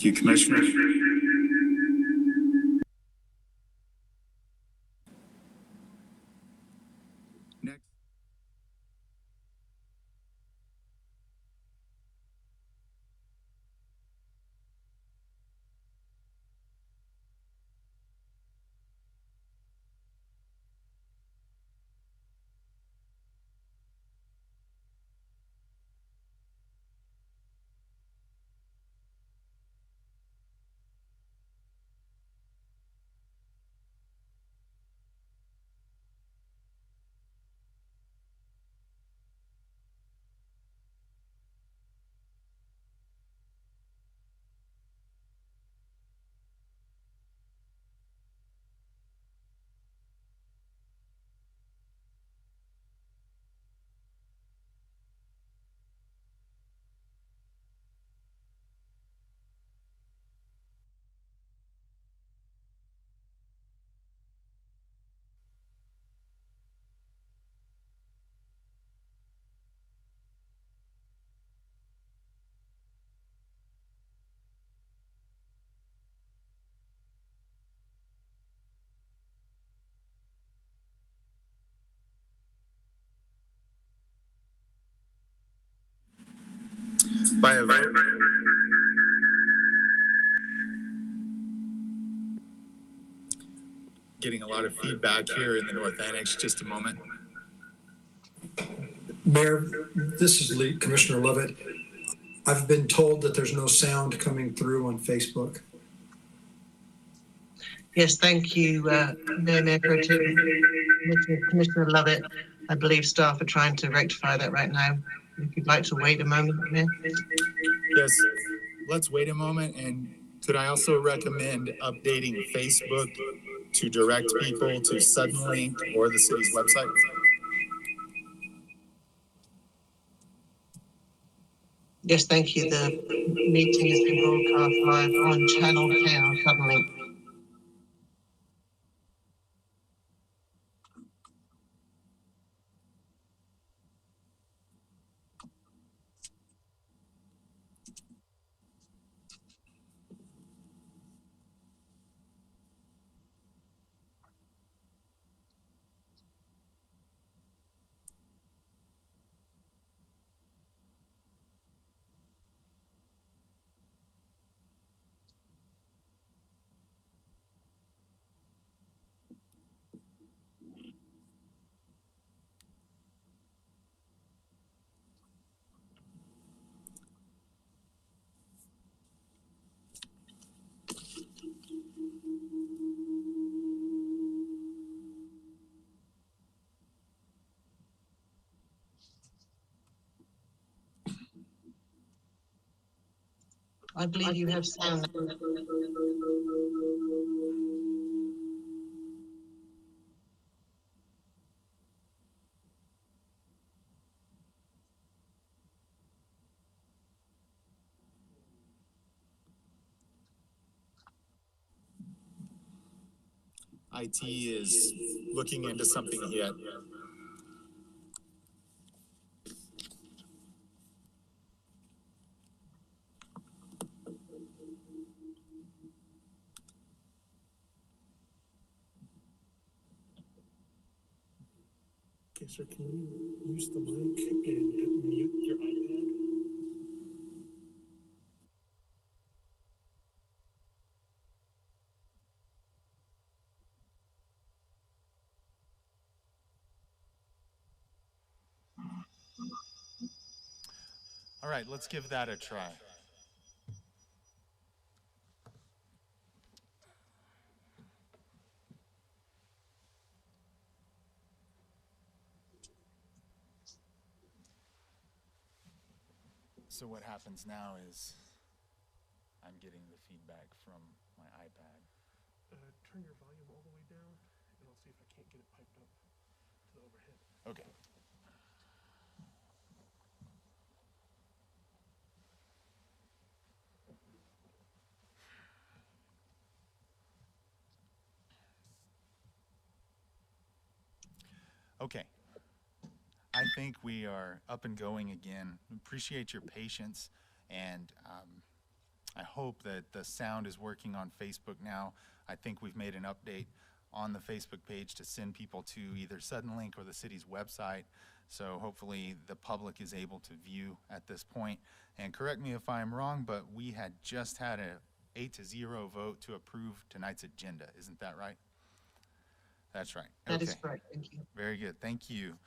Thank you, Commissioner. Next. By a vote. Getting a lot of feedback here in the North Annex. Just a moment. Mayor, this is Commissioner Lovett. I've been told that there's no sound coming through on Facebook. Yes, thank you, Mayor Pro Tem. Commissioner Lovett. I believe staff are trying to rectify that right now. If you'd like to wait a moment, Mayor. Yes, let's wait a moment. And could I also recommend updating Facebook to direct people to Suddenly or the city's website? Yes, thank you. The meeting has been broadcast live on Channel 10 suddenly. I believe you have sound. IT is looking into something yet. Okay, sir, can you use the mic and mute your iPad? All right, let's give that a try. So what happens now is I'm getting the feedback from my iPad. Turn your volume all the way down, and I'll see if I can't get it piped up to the overhead. Okay. Okay. I think we are up and going again. Appreciate your patience, and I hope that the sound is working on Facebook now. I think we've made an update on the Facebook page to send people to either Suddenlink or the city's website. So hopefully the public is able to view at this point. And correct me if I'm wrong, but we had just had a 8-0 vote to approve tonight's agenda. Isn't that right? That's right. That is Okay. correct. Thank you. Very good. Thank you.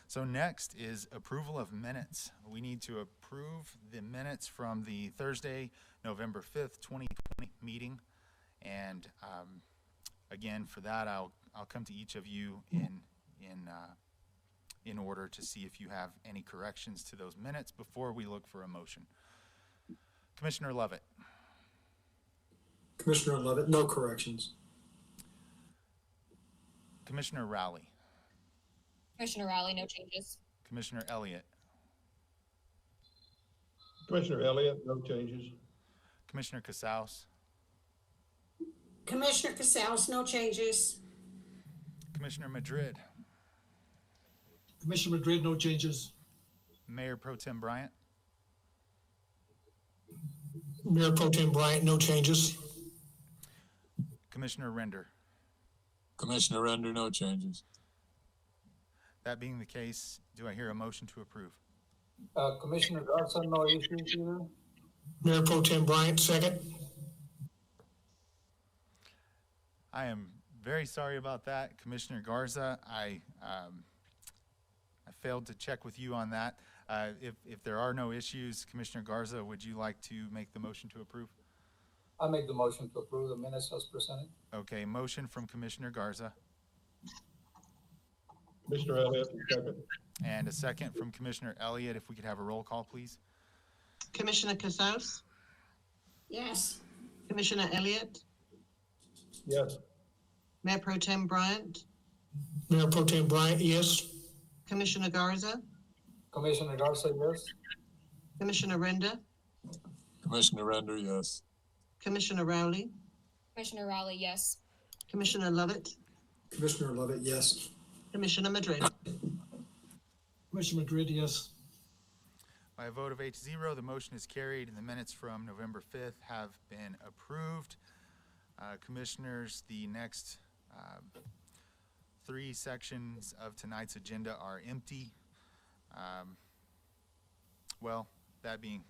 So next is approval of minutes. We need to approve the minutes from the Thursday, November 5th, 2020 meeting. And again, for that, I'll come to each of you in order to see if you have any corrections to those minutes before we look for a motion. Commissioner Lovett. Commissioner Levitt, no corrections. Commissioner Rowley. Commissioner Rowley, no changes. Commissioner Elliott. Commissioner Elliott, no changes. Commissioner Casals. Commissioner Casals, no changes. Commissioner Madrid. Commissioner Madrid, no changes. Mayor Pro Tem Bryant. Mayor Pro Tem Bryant, no changes. Commissioner Render. Commissioner Render, no changes. That being the case, do I hear a motion to approve? Commissioner Garza, no issues either. Mayor Pro Tem Bryant, second. I am very sorry about that, Commissioner Garza. I failed to check with you on that. If there are no issues, Commissioner Garza, would you like to make the motion to approve? I make the motion to approve the minutes as presented. Okay, motion from Commissioner Garza Commissioner Elliott, second. and a second from Commissioner Elliott. If we could have a roll call, please. Commissioner Casals, Yes. Commissioner Elliott, Yes. Mayor Pro Tem Bryant, Mayor Pro Tem Bryant, yes. Commissioner Garza, Commissioner Garza, yes. Commissioner Render, Commissioner Render, yes. Commissioner Rowley, Commissioner Rowley, yes. Commissioner Lovett, Commissioner Levitt, yes. Commissioner Madrid. Commissioner Madrid, yes. By a vote of 8-0, the motion is carried and the minutes from November 5th have been approved. Commissioners, the next three sections of tonight's agenda are empty. Well, that being,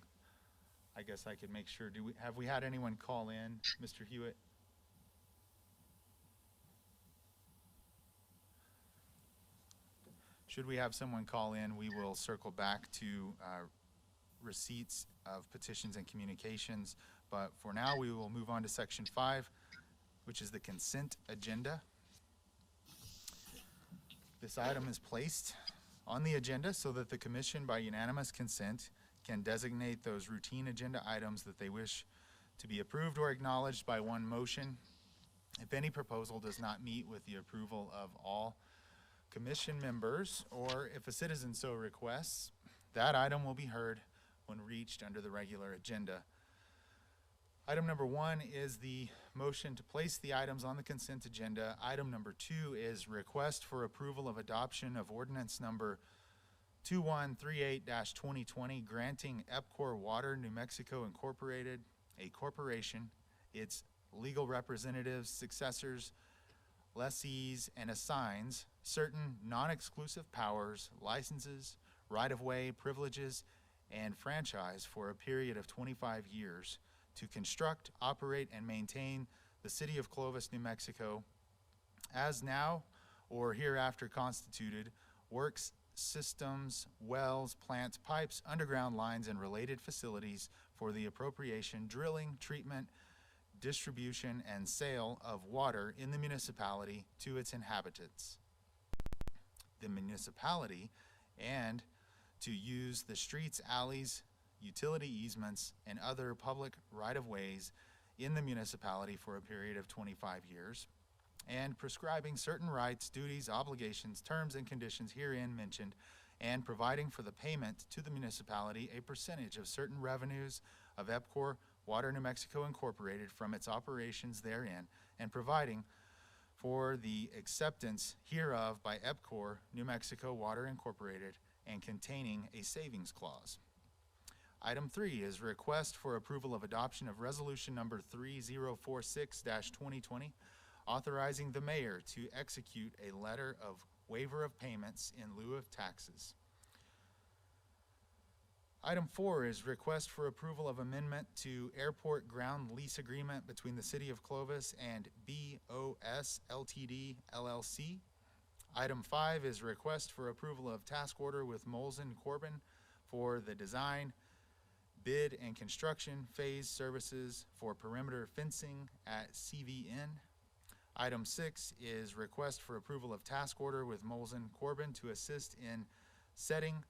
I guess I could make sure, have we had anyone call in, Mr. Hewitt? Should we have someone call in, we will circle back to receipts of petitions and communications. But for now, we will move on to section 5, which is the consent agenda. This item is placed on the agenda so that the commission, by unanimous consent, can designate those routine agenda items that they wish to be approved or acknowledged by one motion. If any proposal does not meet with the approval of all commission members, or if a citizen so requests, that item will be heard when reached under the regular agenda. Item number 1 is the motion to place the items on the consent agenda. Item number 2 is request for approval of adoption of ordinance number 2138-2020, granting EPCOR Water New Mexico Incorporated, a corporation, its legal representatives, successors, lessees, and assigns certain non-exclusive powers, licenses, right-of-way privileges, and franchise for a period of 25 years to construct, operate, and maintain the city of Clovis, New Mexico, as now or hereafter constituted, works, systems, wells, plants, pipes, underground lines, and related facilities for the appropriation, drilling, treatment, distribution, and sale of water in the municipality to its inhabitants. The municipality, and to use the streets, alleys, utility easements, and other public right-of-ways in the municipality for a period of 25 years, and prescribing certain rights, duties, obligations, terms, and conditions herein mentioned, and providing for the payment to the municipality a percentage of certain revenues of EPCOR Water New Mexico Incorporated from its operations therein, and providing for the acceptance hereof by EPCOR New Mexico Water Incorporated, and containing a savings clause. Item 3 is request for approval of adoption of resolution number 3046-2020, authorizing the mayor to execute a letter of waiver of payments in lieu of taxes. Item 4 is request for approval of amendment to airport ground lease agreement between the City of Clovis and BOS Ltd. LLC. Item 5 is request for approval of task order with Molson Corbin for the design, bid, and construction phase services for perimeter fencing at CVN. Item 6 is request for approval of task order with Molson Corbin to assist in setting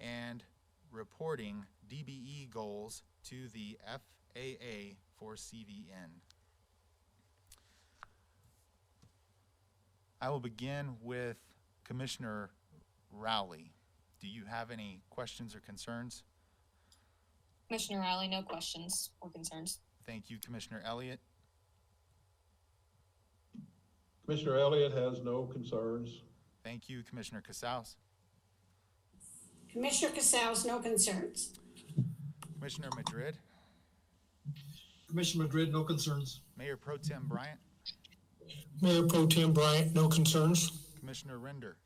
and reporting DBE goals to the FAA for CVN. I will begin with Commissioner Rowley. Do you have any questions or concerns? Commissioner Rowley, no questions or concerns. Thank you, Commissioner Elliott. Commissioner Elliott has no concerns. Thank you, Commissioner Casals. Commissioner Casals, no concerns. Commissioner Madrid. Commissioner Madrid, no concerns. Mayor Pro Tem Bryant. Mayor Pro Tem Bryant, no concerns. Commissioner Render.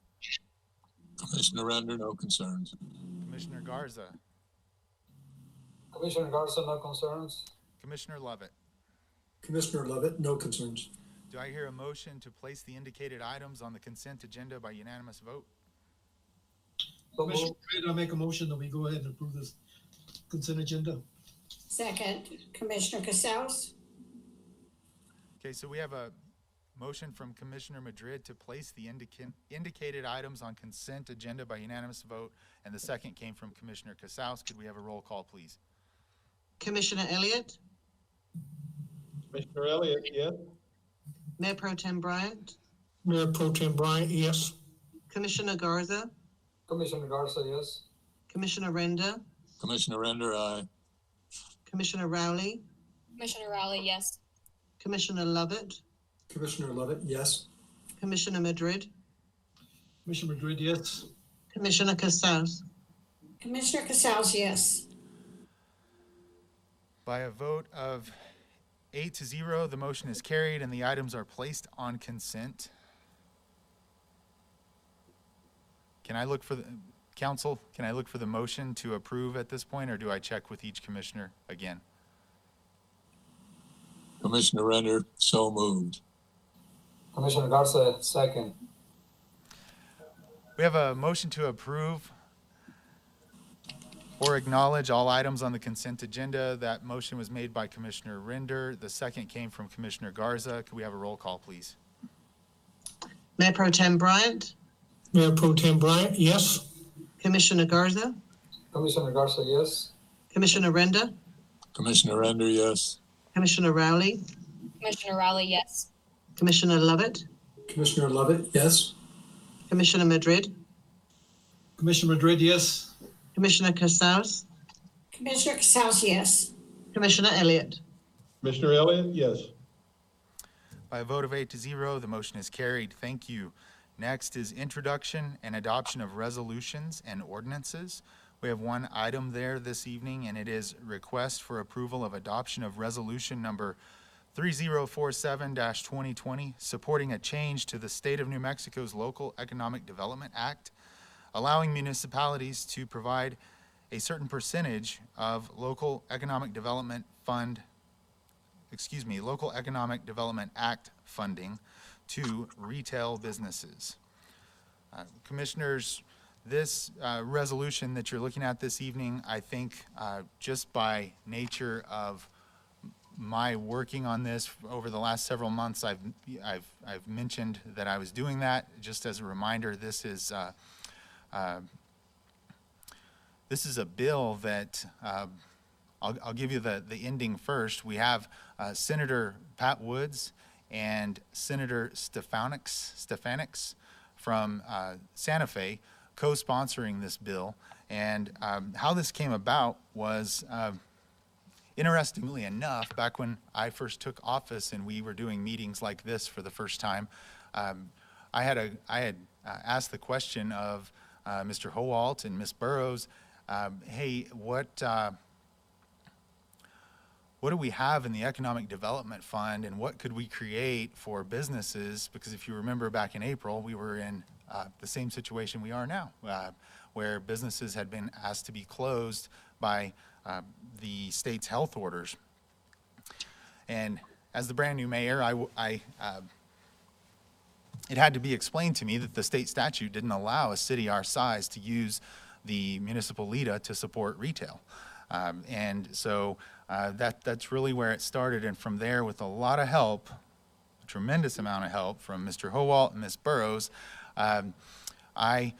Commissioner Render, no concerns. Commissioner Garza. Commissioner Garza, no concerns. Commissioner Lovett. Commissioner Lovett, no concerns. Do I hear a motion to place the indicated items on the consent agenda by unanimous vote? So Commissioner moved. Madrid, I make a motion that we go ahead and approve this consent agenda. Second, Commissioner Casals. Okay, so we have a motion from Commissioner Madrid to place the indicated items on consent agenda by unanimous vote, and the second came from Commissioner Casals. Could we have a roll call, please? Commissioner Elliott, Commissioner Elliott, yes. Mayor Pro Tem Bryant, Mayor Pro Tem Bryant, yes. Commissioner Garza, Commissioner Garza, yes. Commissioner Render, Commissioner Render, aye. Commissioner Rowley, Commissioner Rowley, yes. Commissioner Lovett, Commissioner Lovett, yes. Commissioner Madrid, Commissioner Madrid, yes. Commissioner Casals. Commissioner Casals, yes. By a vote of 8-0, the motion is carried and the items are placed on consent. Can I look for the, council, can I look for the motion to approve at this point, or do I check with each commissioner again? Commissioner Render, so moved. Commissioner Garza, second. We have a motion to approve or acknowledge all items on the consent agenda. That motion was made by Commissioner Render. The second came from Commissioner Garza. Could we have a roll call, please? Mayor Pro Tem Bryant, Mayor Pro Tem Bryant, yes. Commissioner Garza, Commissioner Garza, yes. Commissioner Render, Commissioner Render, yes. Commissioner Rowley, Commissioner Rowley, yes. Commissioner Lovett, Commissioner Lovett, yes. Commissioner Madrid, Commissioner Madrid, yes. Commissioner Casals, Commissioner Casals, yes. Commissioner Elliott. Commissioner Elliott, yes. By a vote of 8-0, the motion is carried. Thank you. Next is introduction and adoption of resolutions and ordinances. We have one item there this evening, and it is request for approval of adoption of resolution number 3047-2020, supporting a change to the State of New Mexico's Local Economic Development Act, allowing municipalities to provide a certain percentage of local economic development Act funding to retail businesses. Commissioners, this resolution that you're looking at this evening, I think just by nature of my working on this over the last several months, I've mentioned that I was doing that. Just as a reminder, this is a bill that I'll give you the ending first. We have Senator Pat Woods and Senator Stefanix from Santa Fe co-sponsoring this bill. And how this came about was, interestingly enough, back when I first took office and we were doing meetings like this for the first time, I had asked the question of Mr. Howalt and Ms. Burrows, hey, what what do we have in the Economic Development Fund and what could we create for businesses? Because if you remember back in April, we were in the same situation we are now, where businesses had been asked to be closed by the state's health orders. And as the brand new mayor, it had to be explained to me that the state statute didn't allow a city our size to use the municipal LIDA to support retail. And so that's really where it started. And from there, with a lot of help, a tremendous amount of help from Mr. Howalt and Ms. Burrows, I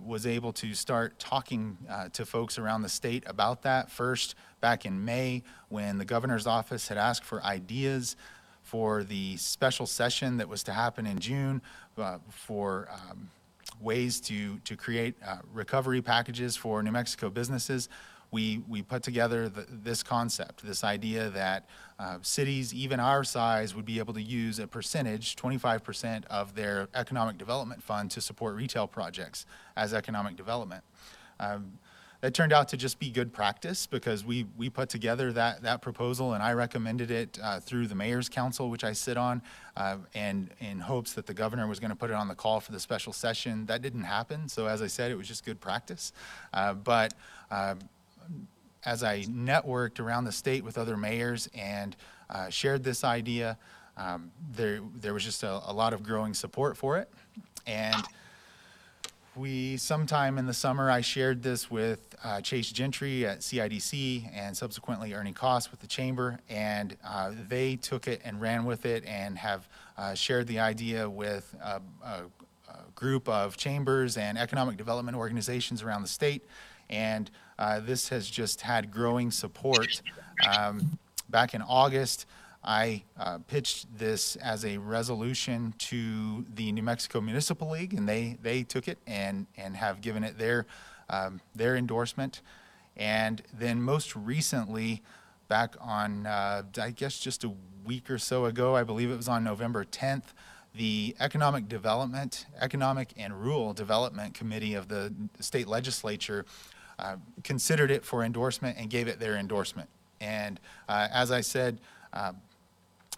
was able to start talking to folks around the state about that. First, back in May, when the governor's office had asked for ideas for the special session that was to happen in June for ways to create recovery packages for New Mexico businesses. We put together this concept, this idea that cities, even our size, would be able to use a percentage, 25% of their economic development fund to support retail projects as economic development. That turned out to just be good practice because we put together that proposal, and I recommended it through the Mayor's Council, which I sit on, and in hopes that the governor was going to put it on the call for the special session. That didn't happen, so as I said, it was just good practice. But as I networked around the state with other mayors and shared this idea, there was just a lot of growing support for it. And sometime in the summer, I shared this with Chase Gentry at CIDC and subsequently Ernie Koss with the Chamber, and they took it and ran with it and have shared the idea with a group of chambers and economic development organizations around the state. And this has just had growing support. Back in August, I pitched this as a resolution to the New Mexico Municipal League, and they took it and have given it their endorsement. And then most recently, back on, I guess just a week or so ago, I believe it was on November 10th, the Economic and Rural Development Committee of the state legislature considered it for endorsement and gave it their endorsement. And as I said,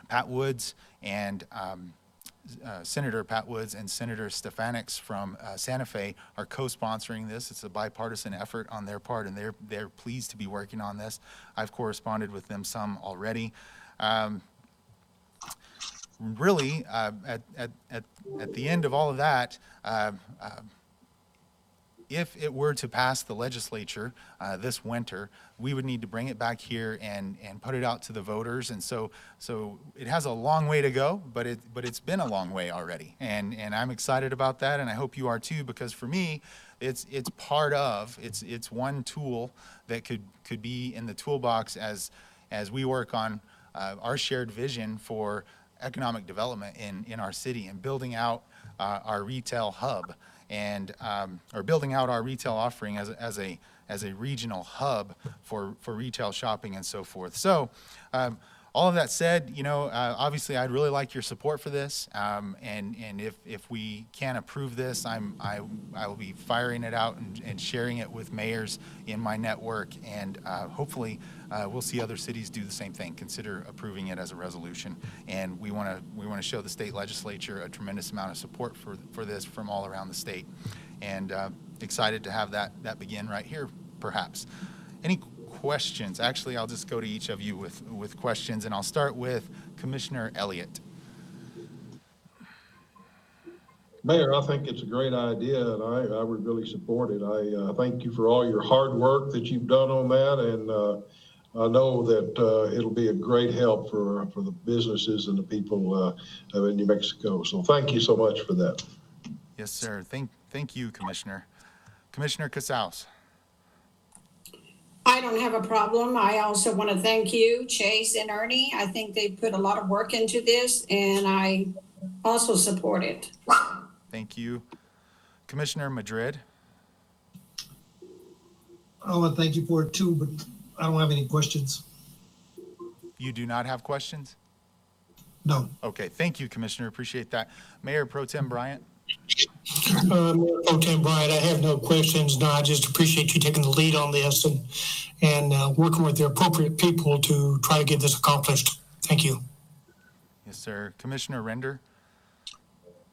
Pat Woods and Senator Pat Woods and Senator Stefanix from Santa Fe are co-sponsoring this. It's a bipartisan effort on their part, and they're pleased to be working on this. I've corresponded with them some already. Really, at the end of all of that, if it were to pass the legislature this winter, we would need to bring it back here and put it out to the voters. And so it has a long way to go, but it's been a long way already. And I'm excited about that, and I hope you are too, because for me, it's one tool that could be in the toolbox as we work on our shared vision for economic development in our city and building out our retail hub. And or building out our retail offering as a regional hub for retail shopping and so forth. So all of that said, obviously I'd really like your support for this. And if we can approve this, I will be firing it out and sharing it with mayors in my network. And hopefully we'll see other cities do the same thing, consider approving it as a resolution. And we want to show the state legislature a tremendous amount of support for this from all around the state. And excited to have that begin right here, perhaps. Any questions? Actually, I'll just go to each of you with questions, and I'll start with Commissioner Elliott. Mayor, I think it's a great idea, and I would really support it. I thank you for all your hard work that you've done on that, and I know that it'll be a great help for the businesses and the people in New Mexico. So thank you so much for that. Yes, sir. Thank you, Commissioner. Commissioner Casals. I don't have a problem. I also want to thank you, Chase and Ernie. I think they put a lot of work into this, and I also support it. Thank you. Commissioner Madrid. I want to thank you for it too, but I don't have any questions. You do not have questions? No. Okay, thank you, Commissioner. Appreciate that. Mayor Pro Tem Bryant. Mayor Pro Tem Bryant, I have no questions. No, I just appreciate you taking the lead on this and working with the appropriate people to try to get this accomplished. Thank you. Yes, sir. Commissioner Render?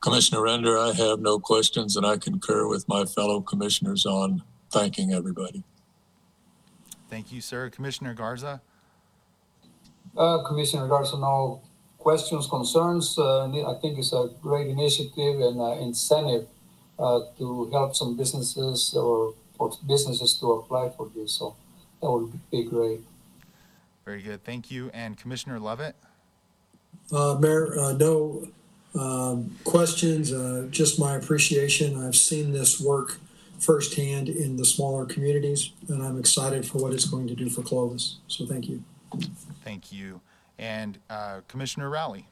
Commissioner Render, I have no questions, and I concur with my fellow commissioners on thanking everybody. Thank you, sir. Commissioner Garza? Commissioner Garza, no questions, concerns. I think it's a great initiative and incentive to help some businesses or for businesses to apply for this. So that would be great. Very good. Thank you. And Commissioner Lovett? Mayor, no questions, just my appreciation. I've seen this work firsthand in the smaller communities, and I'm excited for what it's going to do for Clovis. So thank you. Thank you. And Commissioner Rowley?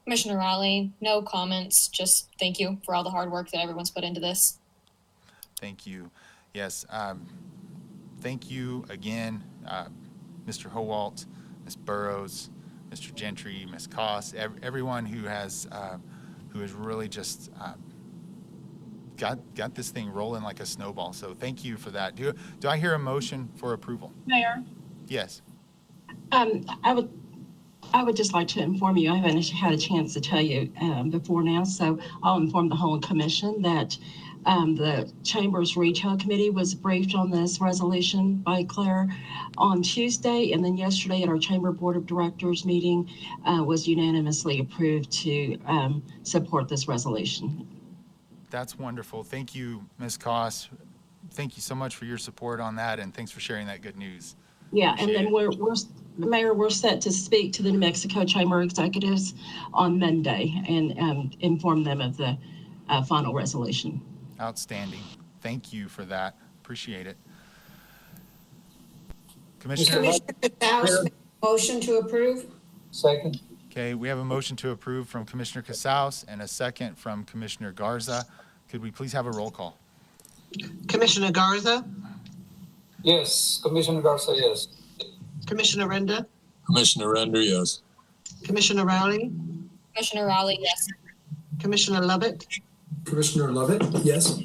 Commissioner Rowley, no comments. Just thank you for all the hard work that everyone's put into this. Thank you. Yes. Thank you again, Mr. Howalt, Ms. Burrows, Mr. Gentry, Ms. Koss, everyone who has really just got this thing rolling like a snowball. So thank you for that. Do I hear a motion for approval? Mayor, Yes. I would just like to inform you, I haven't had a chance to tell you before now, so I'll inform the whole commission that the Chamber's Retail Committee was briefed on this resolution by Claire on Tuesday, and then yesterday at our Chamber Board of Directors meeting was unanimously approved to support this resolution. That's wonderful. Thank you, Ms. Koss. Thank you so much for your support on that, and thanks for sharing that good news. Yeah, Appreciate and then Mayor, we're set to speak to the New Mexico Chamber executives on Monday and inform them of the final resolution. Outstanding. Thank you for that. Appreciate it. Commissioner Commissioner? Casals, motion to approve? Second. Okay, we have a motion to approve from Commissioner Casals and a second from Commissioner Garza. Could we please have a roll call? Commissioner Garza, Yes. Commissioner Garza, yes. Commissioner Renda, Commissioner Render, yes. Commissioner Rowley, Commissioner Rowley, yes. Commissioner Lovett, Commissioner Lovett, yes.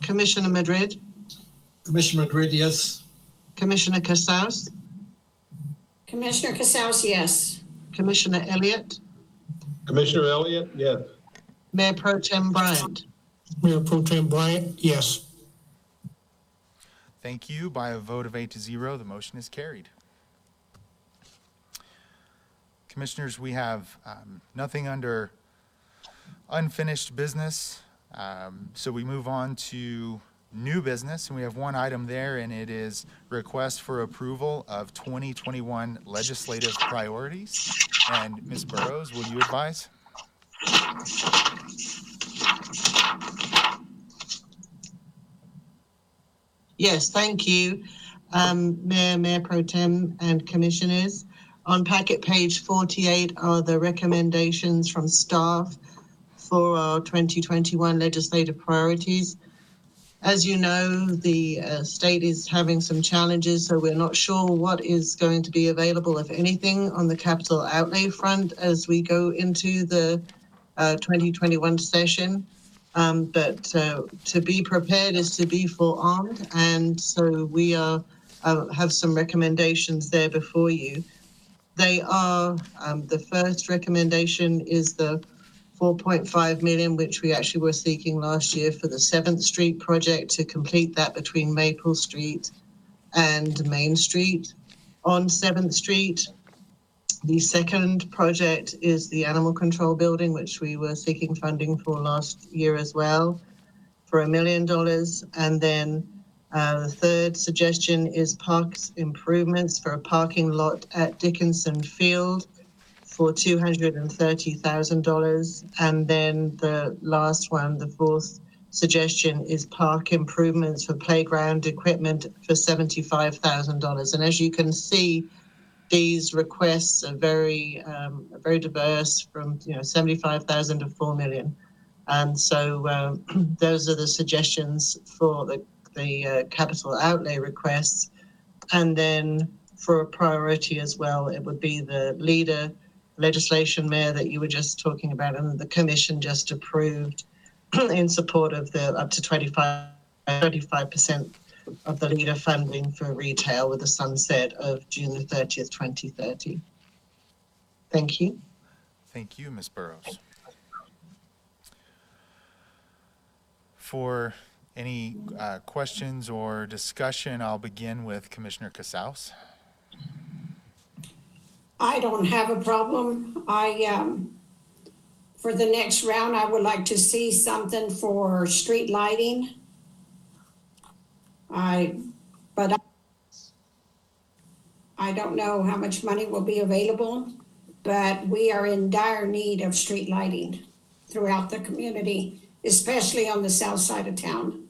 Commissioner Madrid, Commissioner Madrid, yes. Commissioner Casals, Commissioner Casals, yes. Commissioner Elliott, Commissioner Elliott, yes. Mayor Pro Tem Bryant. Mayor Pro Tem Bryant, yes. Thank you. By a vote of 8-0, the motion is carried. Commissioners, we have nothing under unfinished business. So we move on to new business, and we have one item there, and it is request for approval of 2021 legislative priorities. And Ms. Burrows, will you advise? Yes, thank you, Mayor Pro Tem and Commissioners. On packet page 48 are the recommendations from staff for our 2021 legislative priorities. As you know, the state is having some challenges, so we're not sure what is going to be available, if anything, on the capital outlay front as we go into the 2021 session. But to be prepared is to be forearmed, and so we have some recommendations there before you. They are, the first recommendation is the 4.5 million, which we actually were seeking last year for the 7th Street project to complete that between Maple Street and Main Street. On 7th Street, the second project is the Animal Control Building, which we were seeking funding for last year as well, for $1 million. And then the third suggestion is parks improvements for a parking lot at Dickinson Field for $230,000. And then the last one, the fourth suggestion, is park improvements for playground equipment for $75,000. And as you can see, these requests are very diverse, from 75,000 to 4 million, and so those are the suggestions for the capital outlay requests. And then for a priority as well, it would be the leader legislation, Mayor, that you were just talking about, and the commission just approved in support of the up to 35% of the leader funding for retail with the sunset of June the 30th, 2030. Thank you. Thank you, Ms. Burrows. For any questions or discussion, I'll begin with Commissioner Casals. I don't have a problem. For the next round, I would like to see something for street lighting. But I don't know how much money will be available, but we are in dire need of street lighting throughout the community, especially on the south side of town.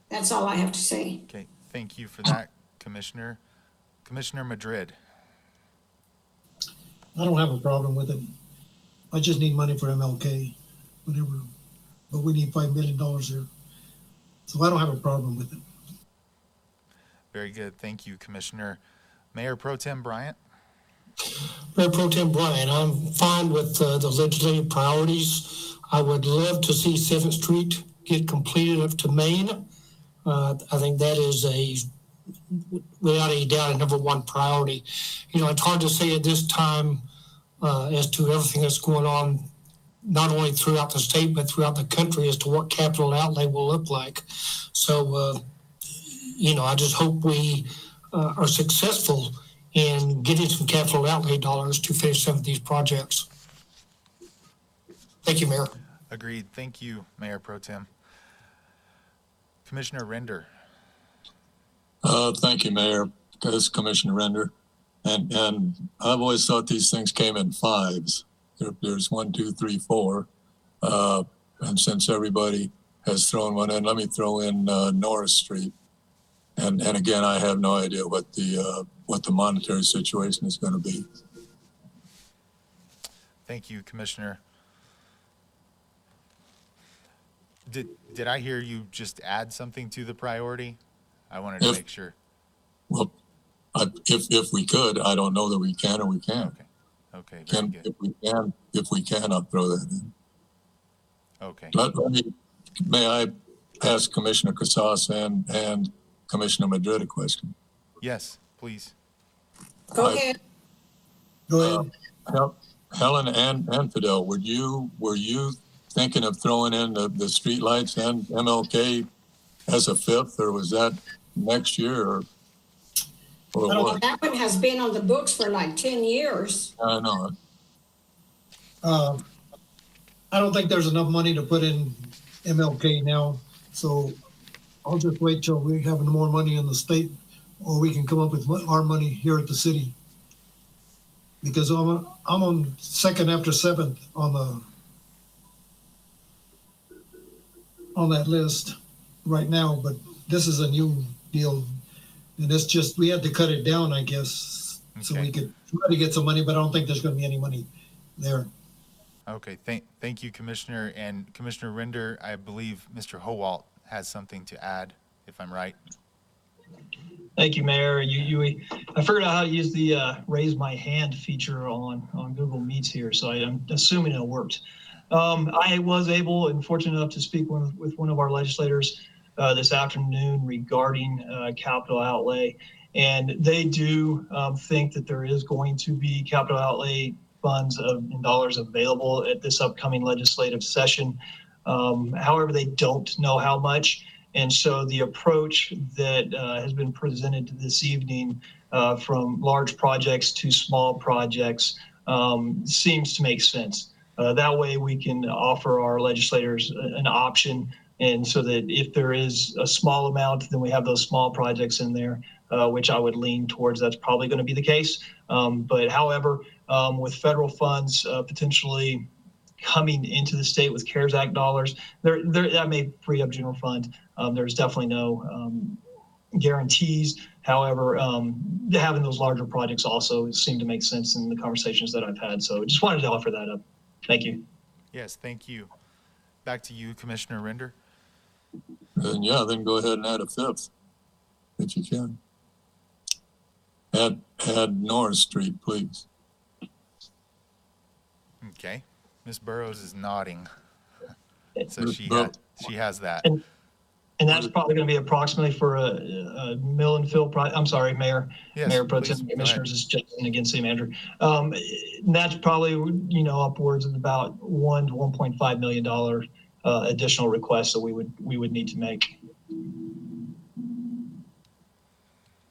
That's all I have to say. Okay, thank you for that, Commissioner. Commissioner Madrid. I don't have a problem with it. I just need money for MLK, whatever. But we need $5 million here. So I don't have a problem with it. Very good. Thank you, Commissioner. Mayor Pro Tem Bryant. Mayor Pro Tem Bryant, I'm fine with the legislative priorities. I would love to see 7th Street get completed up to Main. I think that is without any doubt, a number one priority. You know, it's hard to say at this time as to everything that's going on, not only throughout the state, but throughout the country as to what capital outlay will look like. So, you know, I just hope we are successful in getting some capital outlay dollars to finish some of these projects. Thank you, Mayor. Agreed. Thank you, Mayor Pro Tem. Commissioner Render. Thank you, Mayor. This is Commissioner Render. And I've always thought these things came in fives. There's 1, 2, 3, 4. And since everybody has thrown one in, let me throw in Norris Street. And again, I have no idea what the monetary situation is going to be. Thank you, Commissioner. Did I hear you just add something to the priority? I wanted to make sure. Well, if we could, I don't know that we can or we can't. Okay. Very good. If we can, I'll throw that in. Okay. May I ask Commissioner Casas and Commissioner Madrid a question? Yes, please. Go ahead. Go ahead. Helen and Fidel, were you thinking of throwing in the street lights and MLK as a fifth, or was that next year or what? That one has been on the books for like 10 years. I know. I don't think there's enough money to put in MLK now, so I'll just wait till we have more money in the state, or we can come up with our money here at the city. Because I'm on second after 7th on that list right now, but this is a new deal, and it's just we had to cut it down, I guess, so we could try to get some money, but I don't think there's going to be any money there. Okay. Thank you, Commissioner. And Commissioner Render, I believe Mr. Howalt has something to add, if I'm right. Thank you, Mayor. I figured out how to use the raise my hand feature on Google Meets here, so I'm assuming it worked. I was able and fortunate enough to speak with one of our legislators this afternoon regarding capital outlay, and they do think that there is going to be capital outlay funds in dollars available at this upcoming legislative session. However, they don't know how much. And so the approach that has been presented this evening from large projects to small projects seems to make sense. That way we can offer our legislators an option. And so that if there is a small amount, then we have those small projects in there, which I would lean towards. That's probably going to be the case. But however, with federal funds potentially coming into the state with CARES Act dollars, that may free up general fund. There's definitely no guarantees. However, having those larger projects also seem to make sense in the conversations that I've had. So just wanted to offer that up. Thank you. Yes, thank you. Back to you, Commissioner Render. Then go ahead and add a fifth, if you can. Add Norris Street, please. Okay. Ms. Burrows is nodding. So she has that. And that's probably going to be approximately for a mill and fill. I'm sorry, Mayor. Yes, Mayor Pro please, Tem, go Commissioners, is Justin again, City Manager. That's probably, upwards of about $1 to $1.5 million additional requests that we would need to make.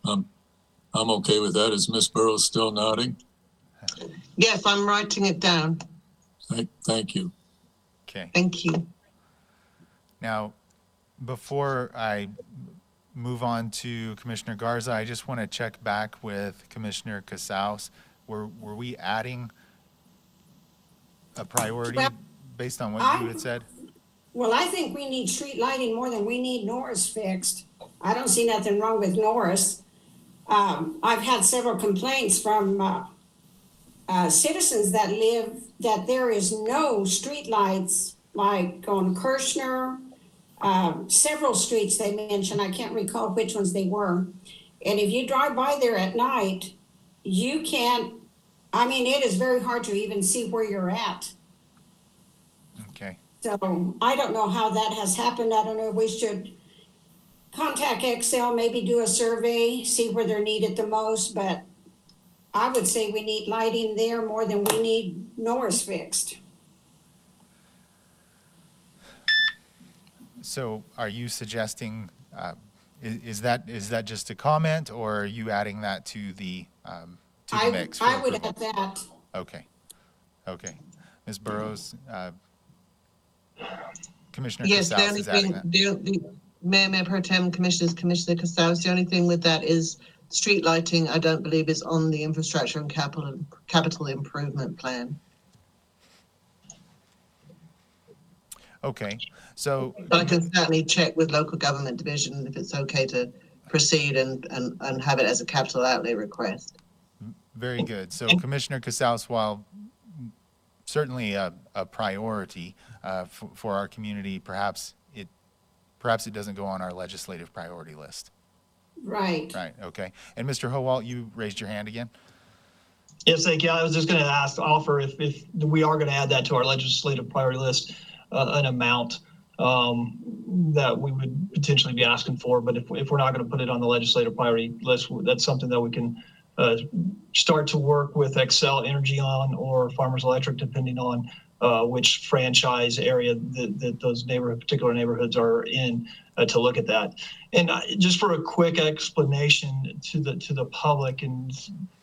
I'm okay with that. Is Ms. Burrows still nodding? Yes, I'm writing it down. Thank you. Okay. Thank you. Now, before I move on to Commissioner Garza, I just want to check back with Commissioner Casals. Were we adding a priority based on what you had said? Well, I think we need street lighting more than we need Norris fixed. I don't see nothing wrong with Norris. I've had several complaints from citizens that there is no street lights, like on Kirshner, several streets they mentioned. I can't recall which ones they were. And if you drive by there at night, you can't, it is very hard to even see where you're at. Okay. So I don't know how that has happened. I don't know if we should contact Excel, maybe do a survey, see where they're needed the most, but I would say we need lighting there more than we need Norris fixed. So are you suggesting, is that just a comment, or are you adding that to the mix? I would add that. Okay. Ms. Burrows, Commissioner Yes, Casals is adding that. the Mayor Pro Tem, Commissioner Casals, the only thing with that is street lighting, I don't believe is on the infrastructure and capital improvement plan. Okay, so. But I can certainly check with local government division if it's okay to proceed and have it as a capital outlay request. Very good. So Commissioner Casals, while certainly a priority for our community, perhaps it doesn't go on our legislative priority list. Right. Right, okay. And Mr. Howalt, you raised your hand again? Yes, thank you. I was just going to offer if we are going to add that to our legislative priority list, an amount that we would potentially be asking for. But if we're not going to put it on the legislative priority list, that's something that we can start to work with Excel Energy on, or Farmers Electric, depending on which franchise area that those particular neighborhoods are in, to look at that. And just for a quick explanation to the public, and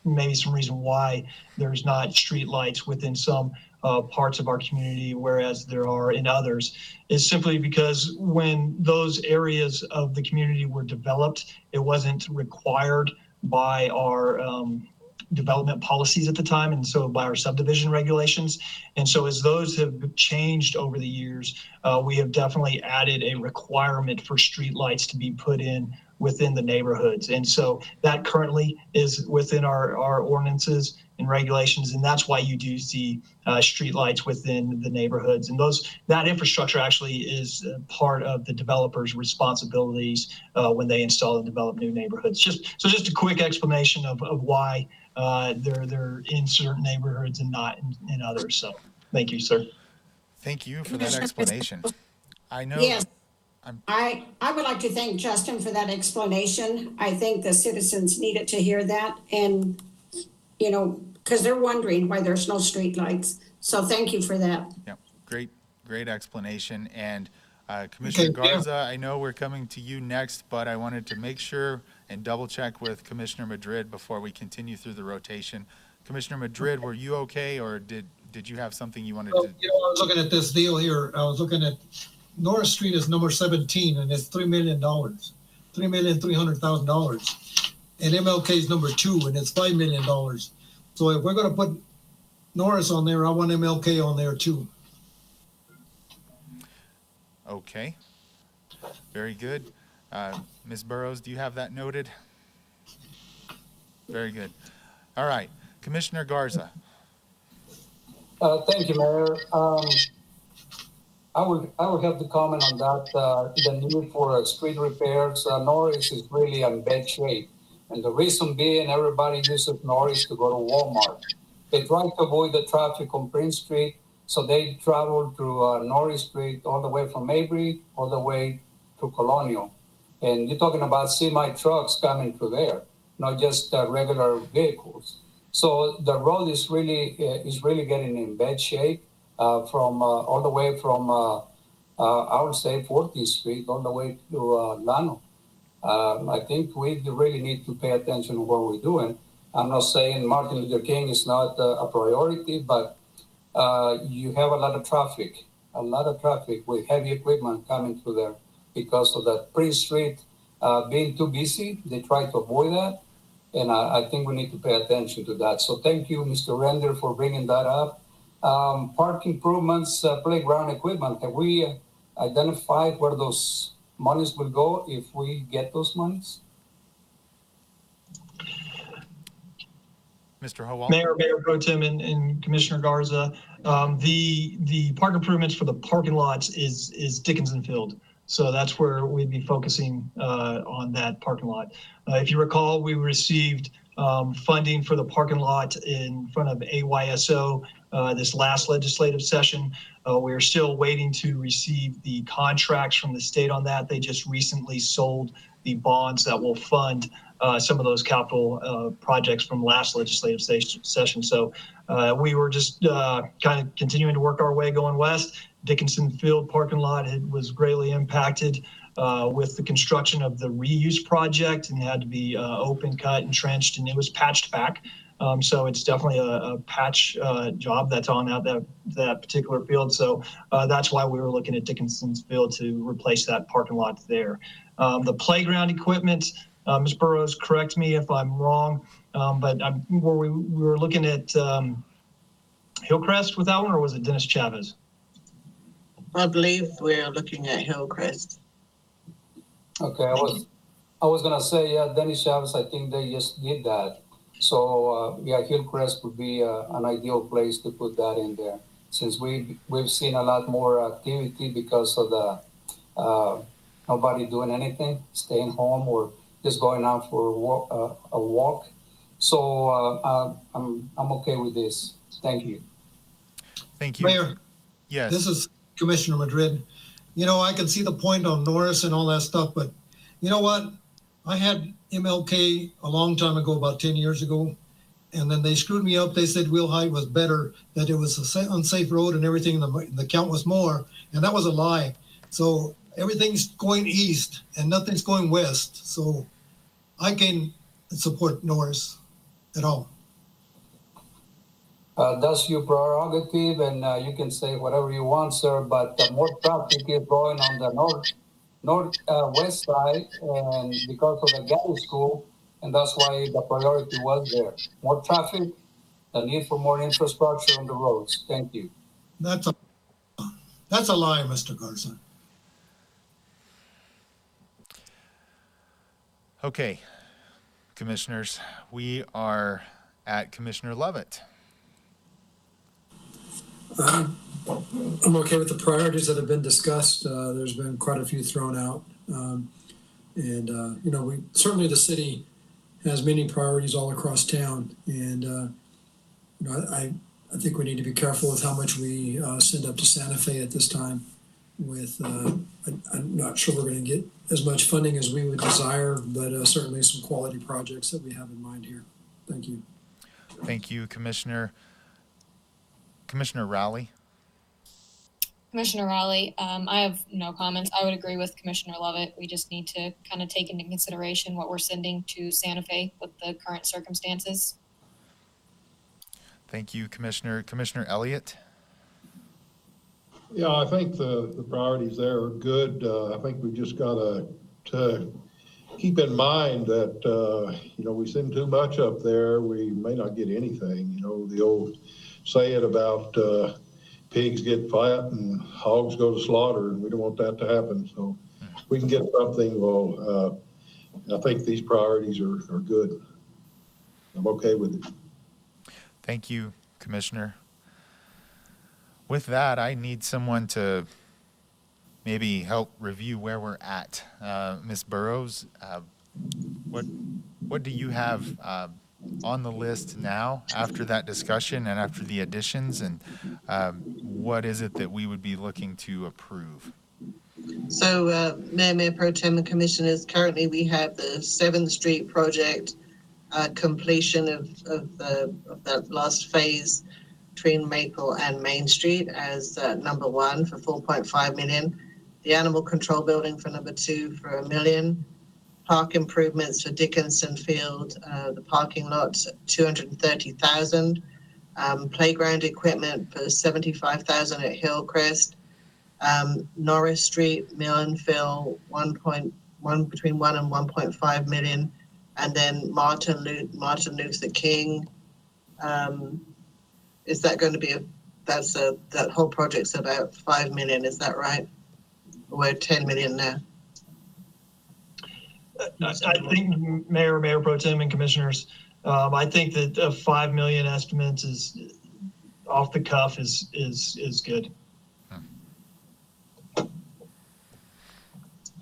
maybe some reason why there's not street lights within some parts of our community, whereas there are in others, is simply because when those areas of the community were developed, it wasn't required by our development policies at the time, and so by our subdivision regulations. And so as those have changed over the years, we have definitely added a requirement for street lights to be put in within the neighborhoods. And so that currently is within our ordinances and regulations, and that's why you do see street lights within the neighborhoods. And that infrastructure actually is part of the developer's responsibilities when they install and develop new neighborhoods. Just a quick explanation of why they're in certain neighborhoods and not in others. So thank you, sir. Thank you for that explanation. I know. Yes. I would like to thank Justin for that explanation. I think the citizens needed to hear that, and because they're wondering why there's no street lights. So thank you for that. Yeah, great explanation. And Commissioner Garza, I know we're coming to you next, but I wanted to make sure and double check with Commissioner Madrid before we continue through the rotation. Commissioner Madrid, were you okay, or did you have something you wanted to? I was looking at this deal here. I was looking at Norris Street is number 17, and it's $3 million, $3,300,000. And MLK is number 2, and it's $5 million. So if we're going to put Norris on there, I want MLK on there too. Okay. Very good. Ms. Burrows, do you have that noted? Very good. All right. Commissioner Garza. Thank you, Mayor. I would have to comment on that. The need for street repairs. Norris is really in bad shape. And the reason being, everybody uses Norris to go to Walmart. They try to avoid the traffic on Prince Street, So they travel through Norris Street all the way from Mabry all the way to Colonial. And you're talking about semi trucks coming through there, not just regular vehicles. So the road is really getting in bad shape from all the way from I would say 14th Street all the way to Lano. I think we really need to pay attention to what we're doing. I'm not saying Martin Luther King is not a priority, but you have a lot of traffic with heavy equipment coming through there because of that Prince Street being too busy. They try to avoid that. And I think we need to pay attention to that. So thank you, Mr. Render, for bringing that up. Park improvements, playground equipment. Have we identified where those monies will go if we get those monies? Mr. Howell? Mayor Pro Tem and Commissioner Garza, the park improvements for the parking lots is Dickinson Field. So that's where we'd be focusing on that parking lot. If you recall, we received funding for the parking lot in front of AYSO this last legislative session. We're still waiting to receive the contracts from the state on that. They just recently sold the bonds that will fund some of those capital projects from last legislative session. So we were just kind of continuing to work our way going west. Dickinson Field parking lot was greatly impacted with the construction of the reuse project and had to be open, cut, and trenched, and it was patched back. So it's definitely a patch job that's on that particular field. So that's why we were looking at Dickinson's Field to replace that parking lot there. The playground equipment, Ms. Burrows, correct me if I'm wrong, but were we were looking at Hillcrest with that one, or was it Dennis Chavez? I believe we're looking at Hillcrest. Okay, I was gonna say, yeah, Dennis Chavez, I think they just did that. So yeah, Hillcrest would be an ideal place to put that in there, since we've seen a lot more activity because of the nobody doing anything, staying home or just going out for a walk. So I'm okay with this. Thank you. Thank you. Mayor, Yes. this is Commissioner Madrid. You know, I can see the point on Norris and all that stuff, but you know what? I had MLK a long time ago, about 10 years ago, and then they screwed me up. They said Will Hyde was better, that it was an unsafe road and everything, the count was more, and that was a lie. So everything's going east and nothing's going west. So I can support Norris at all. That's your prerogative, and you can say whatever you want, sir. But more traffic is going on the northwest side, and because of the Galley School, and that's why the priority was there. More traffic, the need for more infrastructure on the roads. Thank you. That's a lie, Mr. Garza. Okay, commissioners, we are at Commissioner Lovett. I'm okay with the priorities that have been discussed. There's been quite a few thrown out. You know, certainly the city has many priorities all across town. And, you know, I think we need to be careful with how much we send up to Santa Fe at this time. I'm not sure we're going to get as much funding as we would desire, but certainly some quality projects that we have in mind here. Thank you. Thank you, Commissioner. Commissioner Rowley. Commissioner Rowley, I have no comments. I would agree with Commissioner Lovett. We just need to kind of take into consideration what we're sending to Santa Fe with the current circumstances. Thank you, Commissioner. Commissioner Elliott. Yeah, I think the priorities there are good. I think we just got to keep in mind that, you know, we send too much up there, we may not get anything. You know, the old saying about pigs get fat and hogs go to slaughter, and we don't want that to happen. So if we can get something, well, I think these priorities are good. I'm okay with it. Thank you, Commissioner. With that, I need someone to maybe help review where we're at. Ms. Burrows, what do you have on the list now after that discussion and after the additions, and what is it that we would be looking to approve? So, Mayor Pro Tem and Commissioners, currently we have the 7th Street project completion of that last phase between Maple and Main Street as number 1 for 4.5 million. The Animal Control Building for number 2 for $1 million. Park improvements for Dickinson Field, the parking lots, 230,000. Playground equipment for 75,000 at Hillcrest. Norris Street, mill and fill, between 1 and 1.5 million. And then Martin Luther King. Is that going to be that whole project's about 5 million? Is that right? We're 10 million now. I think Mayor Pro Tem and Commissioners, I think that a 5 million estimate is off the cuff is good.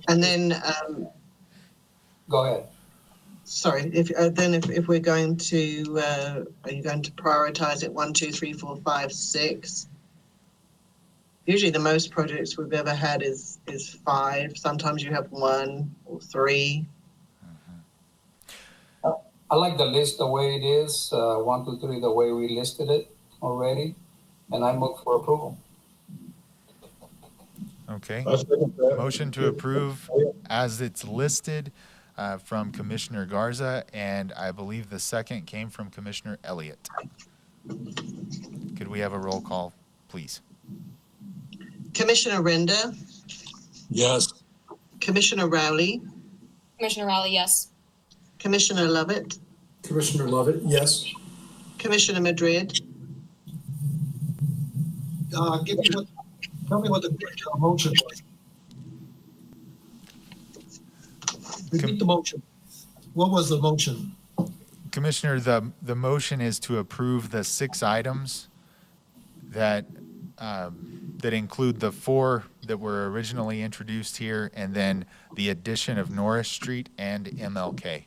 And then, Go ahead. sorry, if we're going to, are you going to prioritize it 1, 2, 3, 4, 5, 6? Usually the most projects we've ever had is 5. Sometimes you have 1 or 3. I like the list the way it is, 1, 2, 3, the way we listed it already, and I move for approval. Okay. I second that. Motion to approve as it's listed from Commissioner Garza, and I believe the second came from Commissioner Elliott. Could we have a roll call, please? Commissioner Renda, Yes. Commissioner Rowley, Commissioner Raleigh, yes. Commissioner Lovett, Commissioner Lovett, yes. Commissioner Madrid, Tell me what the motion was. Repeat the motion. What was the motion? Commissioner, the motion is to approve the 6 items that that include the 4 that were originally introduced here, and then the addition of Norris Street and MLK.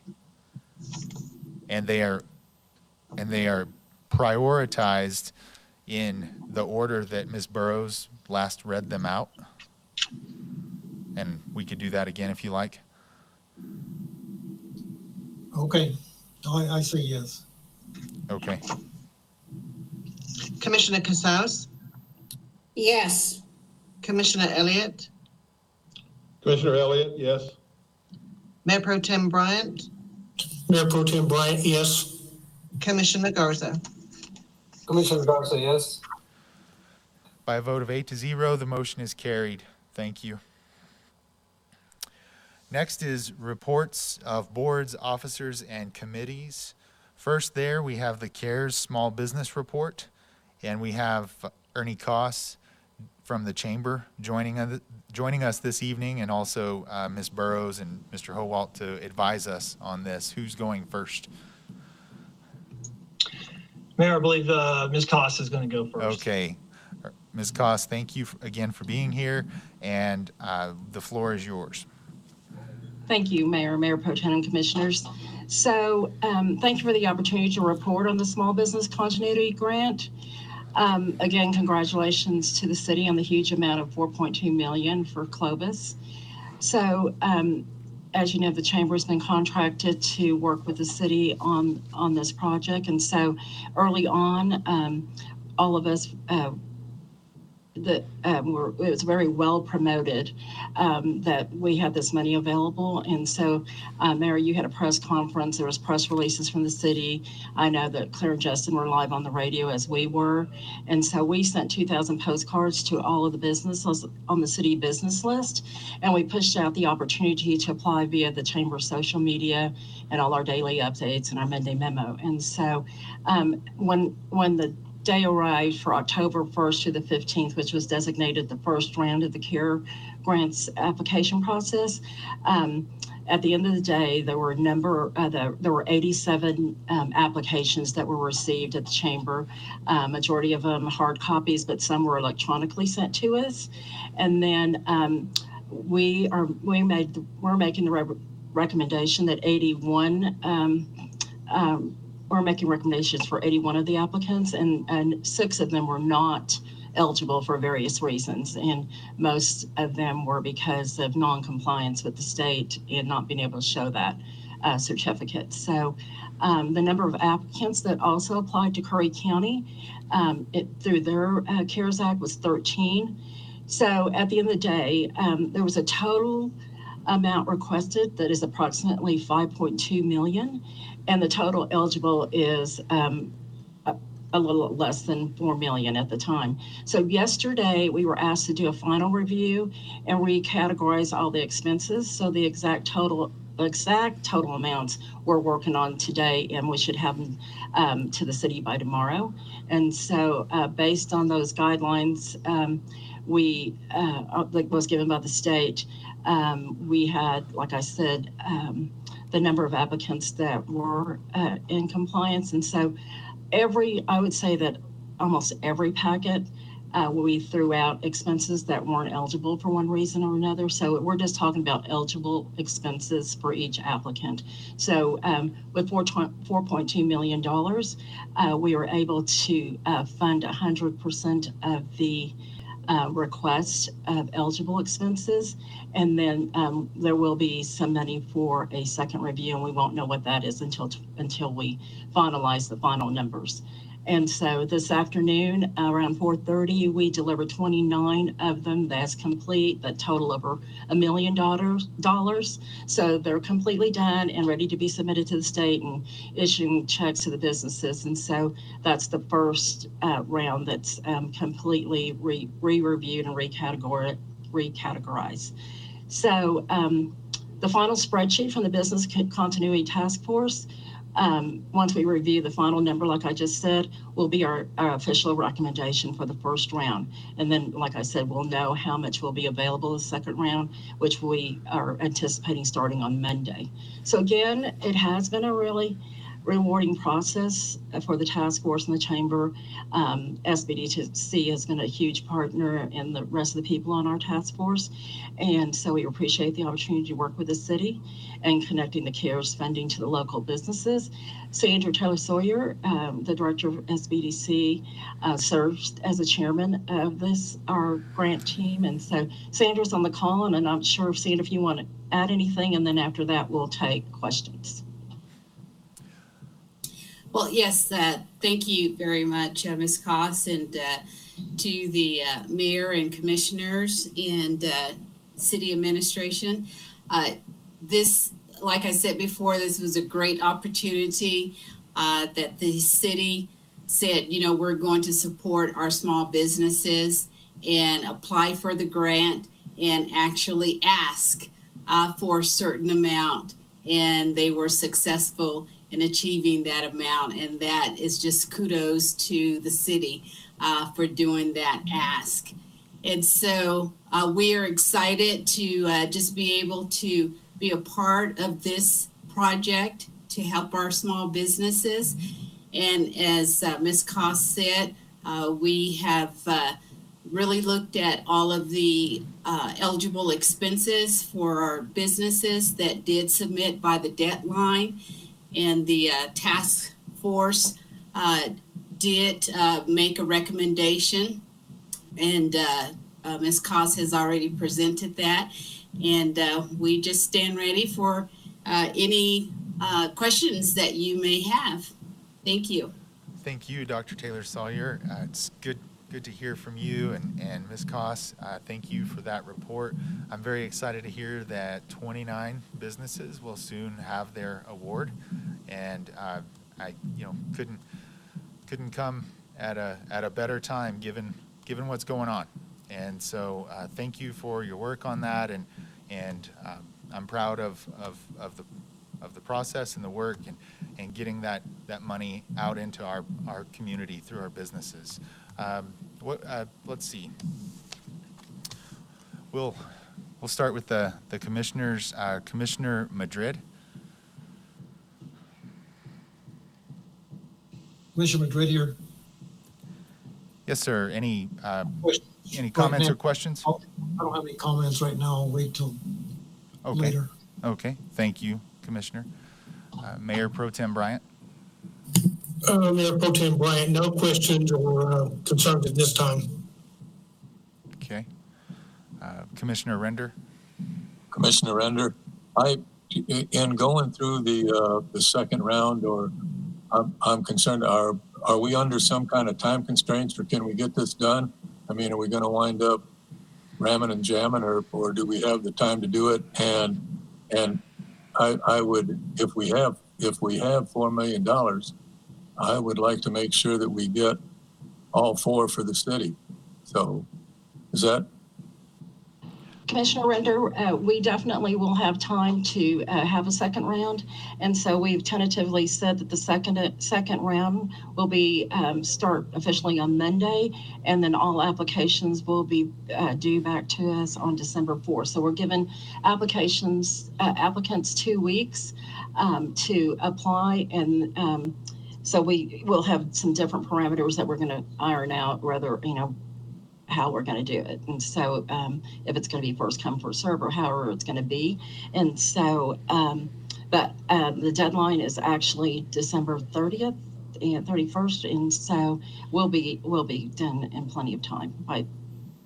And they are prioritized in the order that Ms. Burrows last read them out. And we could do that again if you like. Okay, I say yes. Okay. Commissioner Casals, Yes. Commissioner Elliott, Commissioner Elliott, yes. Mayor Pro Tem Bryant, Mayor Pro Tem Bryant, yes. Commissioner Garza. Commissioner Garza, yes. By a vote of 8-0, the motion is carried. Thank you. Next is reports of boards, officers, and committees. First there, we have the CARES Small Business Report, and we have Ernie Koss from the Chamber joining us this evening, and also Ms. Burrows and Mr. Howalt to advise us on this. Who's going first? Mayor, I believe Ms. Koss is going to go first. Okay. Ms. Koss, thank you again for being here, and the floor is yours. Thank you, Mayor Pro Tem and Commissioners. So thank you for the opportunity to report on the Small Business Continuity Grant. Again, congratulations to the city on the huge amount of $4.2 million for Clovis. So as you know, the Chamber has been contracted to work with the city on this project. And so early on, all of us it was very well promoted that we had this money available. And so, Mayor, you had a press conference. There was press releases from the city. I know that Claire and Justin were live on the radio as we were. And so we sent 2,000 postcards to all of the businesses on the city business list. And we pushed out the opportunity to apply via the Chamber social media and all our daily updates and our Monday memo. And so when the day arrived for October 1st to the 15th, which was designated the first round of the CARE grants application process. At the end of the day, there were 87 applications that were received at the Chamber. Majority of them hard copies, but some were electronically sent to us. And then we're making the recommendation that 81 we're making recommendations for 81 of the applicants, and 6 of them were not eligible for various reasons. And most of them were because of non-compliance with the state and not being able to show that certificate. So the number of applicants that also applied to Curry County through their CARES Act was 13. So at the end of the day, there was a total amount requested that is approximately 5.2 million, and the total eligible is a little less than 4 million at the time. So yesterday we were asked to do a final review and recategorize all the expenses. So the exact total amounts we're working on today, and we should have them to the city by tomorrow. And so based on those guidelines that was given by the state, we had, like I said, the number of applicants that were in compliance. And so I would say that almost every packet we threw out expenses that weren't eligible for one reason or another. So we're just talking about eligible expenses for each applicant. So with $4.2 million, we were able to fund 100% of the request of eligible expenses. And then there will be some money for a second review, and we won't know what that is until we finalize the final numbers. And so this afternoon, around 4:30, we delivered 29 of them. That's complete, that total over $1 million. So they're completely done and ready to be submitted to the state and issuing checks to the businesses. And so that's the first round that's completely re-reviewed and recategorized. So the final spreadsheet from the Business Continuity Task Force, once we review the final number, like I just said, will be our official recommendation for the first round. And then, like I said, we'll know how much will be available the second round, which we are anticipating starting on Monday. So again, it has been a really rewarding process for the task force and the chamber. SBDC has been a huge partner and the rest of the people on our task force. And so we appreciate the opportunity to work with the city and connecting the CARES funding to the local businesses. Sandra Taylor Sawyer, the director of SBDC, serves as the chairman of our grant team. And so Sandra's on the call, and I'm sure, Sandra, if you want to add anything, and then after that, we'll take questions. Well, yes, thank you very much, Ms. Koss, and to the mayor and commissioners and city administration. This, like I said before, this was a great opportunity that the city said, we're going to support our small businesses and apply for the grant and actually ask for a certain amount. And they were successful in achieving that amount. And that is just kudos to the city for doing that ask. And so we are excited to just be able to be a part of this project to help our small businesses. And as Ms. Koss said, we have really looked at all of the eligible expenses for our businesses that did submit by the deadline. And the task force did make a recommendation, and Ms. Koss has already presented that. And we just stand ready for any questions that you may have. Thank you. Thank you, Dr. Taylor Sawyer. It's good to hear from you, and Ms. Koss, thank you for that report. I'm very excited to hear that 29 businesses will soon have their award, and I couldn't come at a better time given what's going on. And so thank you for your work on that, and I'm proud of the process and the work and getting that money out into our community through our businesses. Let's see. We'll start with the commissioners. Commissioner Madrid. Commissioner Madrid here. Yes, sir. Any comments or questions? I don't have any comments right now. I'll wait till later. Okay. Thank you, Commissioner. Mayor Pro Tem Bryant. Mayor Pro Tem Bryant, no questions or concerns at this time. Okay. Commissioner Render? Commissioner Render, in going through the second round, or I'm concerned, are we under some kind of time constraints, or can we get this done? I mean, are we going to wind up ramming and jamming, or do we have the time to do it? And I would, if we have $4 million, I would like to make sure that we get all four for the city. So is that? Commissioner Render, we definitely will have time to have a second round. And so we've tentatively said that the second round will be start officially on Monday, and then all applications will be due back to us on December 4th. So we're giving applicants 2 weeks to apply, and so we will have some different parameters that we're going to iron out, whether, how we're going to do it. And so if it's going to be first come, first serve, or however it's going to be. And so, but the deadline is actually December 30th and 31st. And so we'll be done in plenty of time by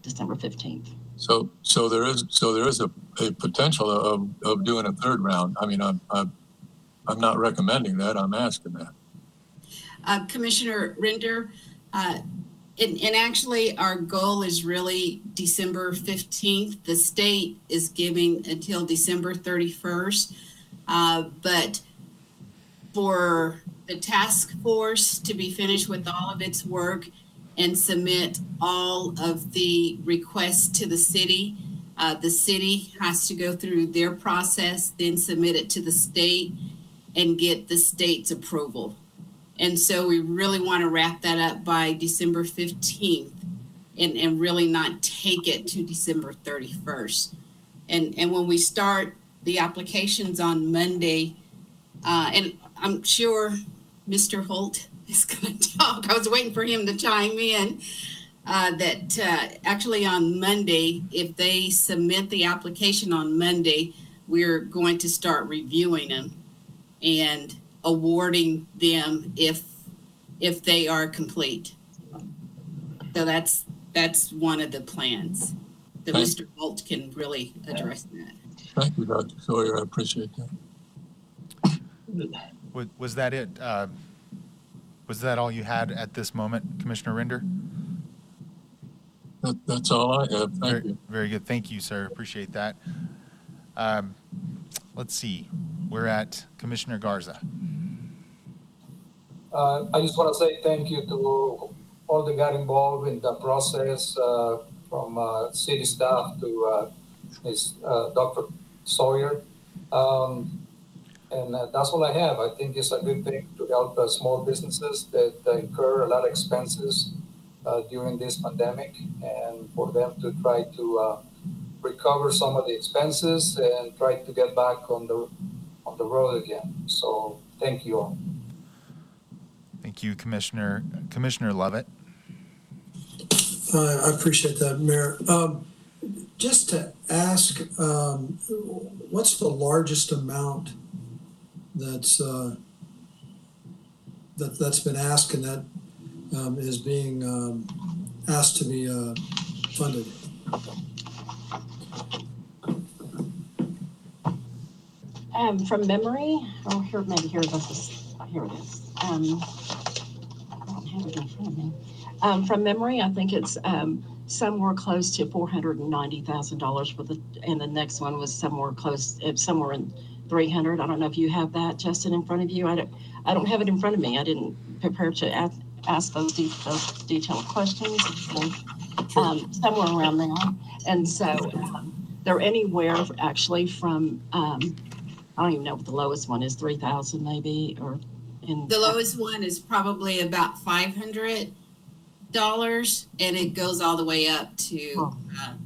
December 15th. So there is a potential of doing a third round. I mean, I'm not recommending that. I'm asking that. Commissioner Render, and actually, our goal is really December 15th. The state is giving until December 31st. But for the task force to be finished with all of its work and submit all of the requests to the city has to go through their process, then submit it to the state and get the state's approval. And so we really want to wrap that up by December 15th and really not take it to December 31st. And when we start the applications on Monday, and I'm sure Mr. Holt is going to talk. I was waiting for him to chime in. That actually on Monday, if they submit the application on Monday, we're going to start reviewing them and awarding them if they are complete. So that's one of the plans. That Mr. Holt can really address that. Thank you, Dr. Sawyer. I appreciate that. Was that it? Was that all you had at this moment, Commissioner Render? That's all I have. Thank you. Very good. Thank you, sir. Appreciate that. Let's see. We're at Commissioner Garza. I just want to say thank you to all that got involved in the process, from city staff to Dr. Sawyer. And that's all I have. I think it's a good thing to help small businesses that incur a lot of expenses during this pandemic, and for them to try to recover some of the expenses and try to get back on the road again. So thank you all. Thank you, Commissioner Lovett. I appreciate that, Mayor. Just to ask, what's the largest amount that's been asked and that is being asked to be funded? From memory, here it is. I don't have it in front of me. From memory, I think it's somewhere close to $490,000 and the next one was somewhere in 300. I don't know if you have that, Justin, in front of you. I don't have it in front of me. I didn't prepare to ask those detailed questions. Somewhere around there, and so they're anywhere actually from I don't even know what the lowest one is, 3,000 maybe, or in the lowest one is probably about $500, and it goes all the way up to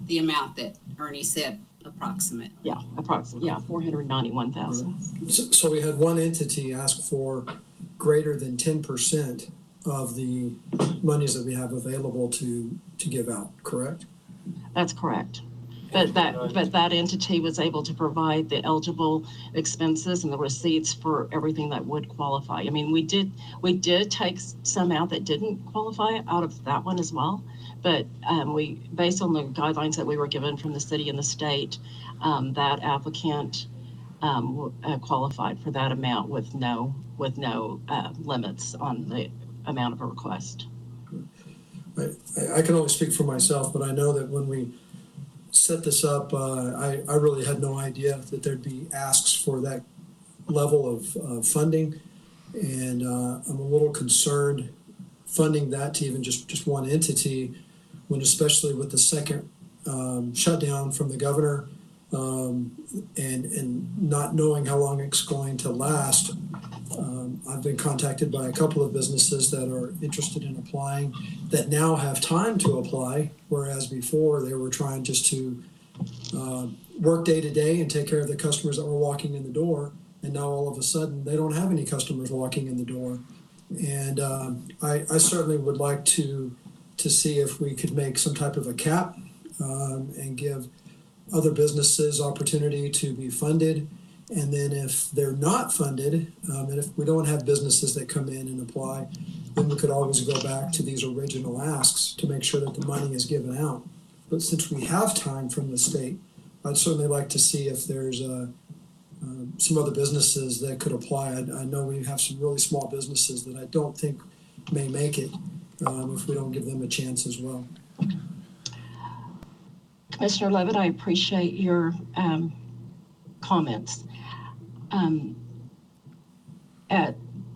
the amount that Ernie said, approximate. Yeah, approximately. Yeah, 491,000. So we had one entity ask for greater than 10% of the monies that we have available to give out, correct? That's correct. But that entity was able to provide the eligible expenses and the receipts for everything that would qualify. I mean, we did take some out that didn't qualify out of that one as well. But we, based on the guidelines that we were given from the city and the state, that applicant qualified for that amount with no limits on the amount of a request. I can only speak for myself, but I know that when we set this up, I really had no idea that there'd be asks for that level of funding. And I'm a little concerned funding that to even just one entity, when especially with the second shutdown from the governor and not knowing how long it's going to last. I've been contacted by a couple of businesses that are interested in applying that now have time to apply, whereas before they were trying just to work day to day and take care of the customers that were walking in the door. And now all of a sudden they don't have any customers walking in the door. And I certainly would like to see if we could make some type of a cap and give other businesses opportunity to be funded. And then if they're not funded, and if we don't have businesses that come in and apply, then we could always go back to these original asks to make sure that the money is given out. But since we have time from the state, I'd certainly like to see if there's some other businesses that could apply. I know we have some really small businesses that I don't think may make it if we don't give them a chance as well. Commissioner Levitt, I appreciate your comments.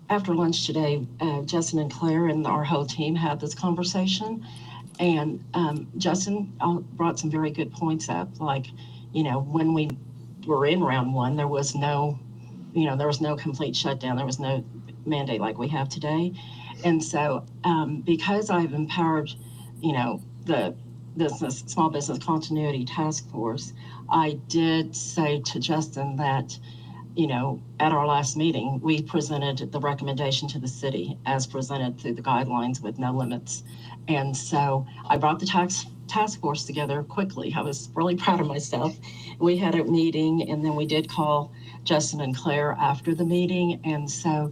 After lunch today, Justin and Claire and our whole team had this conversation, and Justin brought some very good points up. Like, when we were in round one, there was no complete shutdown. There was no mandate like we have today. And so because I've empowered, the Small Business Continuity Task Force, I did say to Justin that, at our last meeting, we presented the recommendation to the city as presented through the guidelines with no limits. And so I brought the task force together quickly. I was really proud of myself. We had a meeting, and then we did call Justin and Claire after the meeting. And so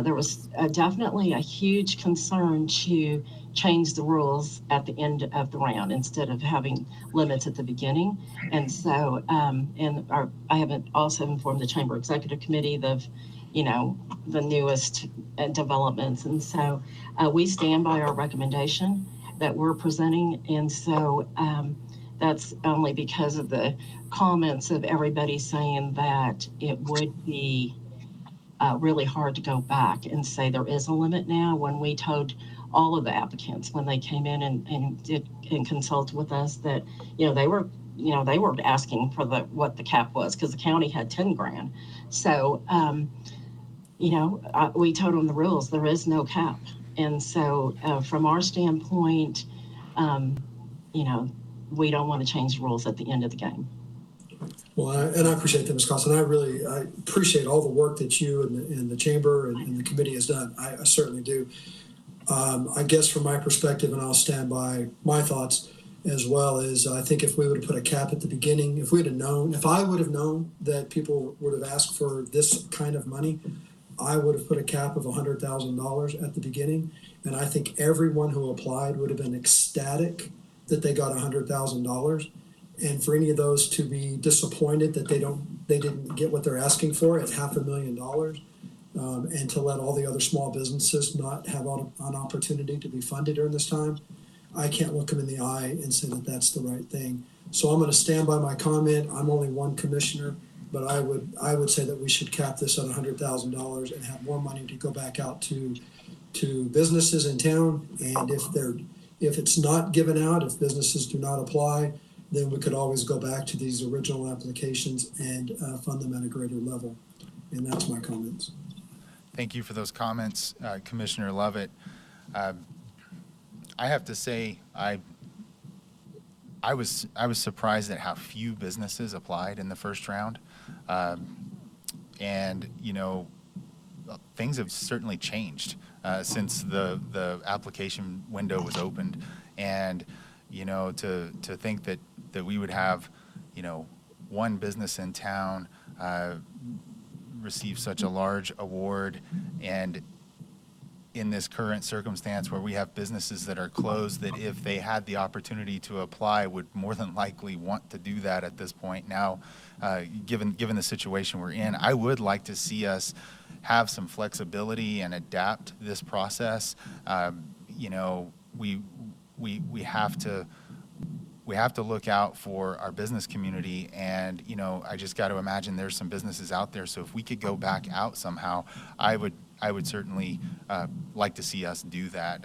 there was definitely a huge concern to change the rules at the end of the round instead of having limits at the beginning. And so, I have also informed the Chamber Executive Committee of, the newest developments. And so we stand by our recommendation that we're presenting. And so that's only because of the comments of everybody saying that it would be really hard to go back and say there is a limit now, when we told all of the applicants when they came in and consulted with us that, they were asking for what the cap was, because the county had 10 grand. So, we told them the rules, there is no cap. And so from our standpoint, we don't want to change the rules at the end of the game. Well, and I appreciate that, Ms. Costin. I appreciate all the work that you and the chamber and the committee has done. I certainly do. I guess from my perspective, and I'll stand by my thoughts as well, is I think if we would have put a cap at the beginning, if I would have known that people would have asked for this kind of money, I would have put a cap of $100,000 at the beginning. And I think everyone who applied would have been ecstatic that they got $100,000. And for any of those to be disappointed that they didn't get what they're asking for at $500,000, and to let all the other small businesses not have an opportunity to be funded during this time, I can't look them in the eye and say that that's the right thing. So I'm going to stand by my comment. I'm only one commissioner, but I would say that we should cap this at $100,000 and have more money to go back out to businesses in town. And if it's not given out, if businesses do not apply, then we could always go back to these original applications and fund them at a greater level. And that's my comments. Thank you for those comments, Commissioner Lovett. I have to say, I was surprised at how few businesses applied in the first round, and things have certainly changed since the application window was opened. And you know, to think that we would have, you know, one business in town receive such a large award, and in this current circumstance where we have businesses that are closed, that if they had the opportunity to apply would more than likely want to do that at this point now, given the situation we're in. I would like to see us have some flexibility and adapt this process. You know, we have to look out for our business community, and you know, I just got to imagine there's some businesses out there. So if we could go back out somehow, I would certainly like to see us do that.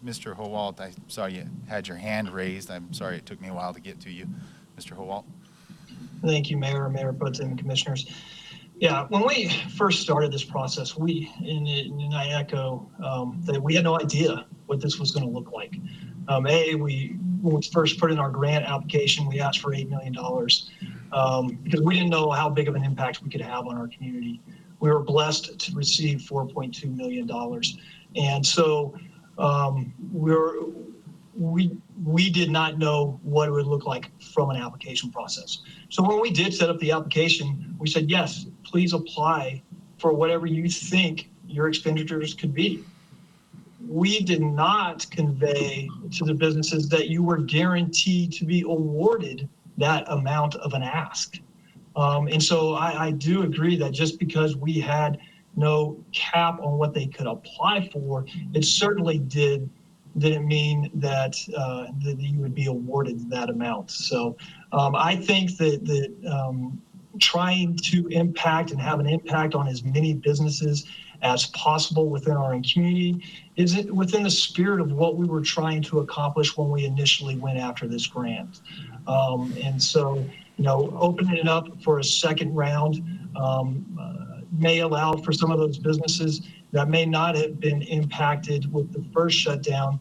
Mr. Howalt, I saw you had your hand raised. I'm sorry it took me a while to get to you. Mr. Howalt. Thank you, Mayor Pro Tem, and Commissioners. Yeah, when we first started this process, and I echo that we had no idea what this was going to look like. When we first put in our grant application, we asked for $8 million because we didn't know how big of an impact we could have on our community. We were blessed to receive $4.2 million. And so we did not know what it would look like from an application process. So when we did set up the application, we said, yes, please apply for whatever you think your expenditures could be. We did not convey to the businesses that you were guaranteed to be awarded that amount of an ask. And so I do agree that just because we had no cap on what they could apply for, it certainly didn't mean that you would be awarded that amount. So I think that trying to impact and have an impact on as many businesses as possible within our community is within the spirit of what we were trying to accomplish when we initially went after this grant. And so, you know, opening it up for a second round may allow for some of those businesses that may not have been impacted with the first shutdown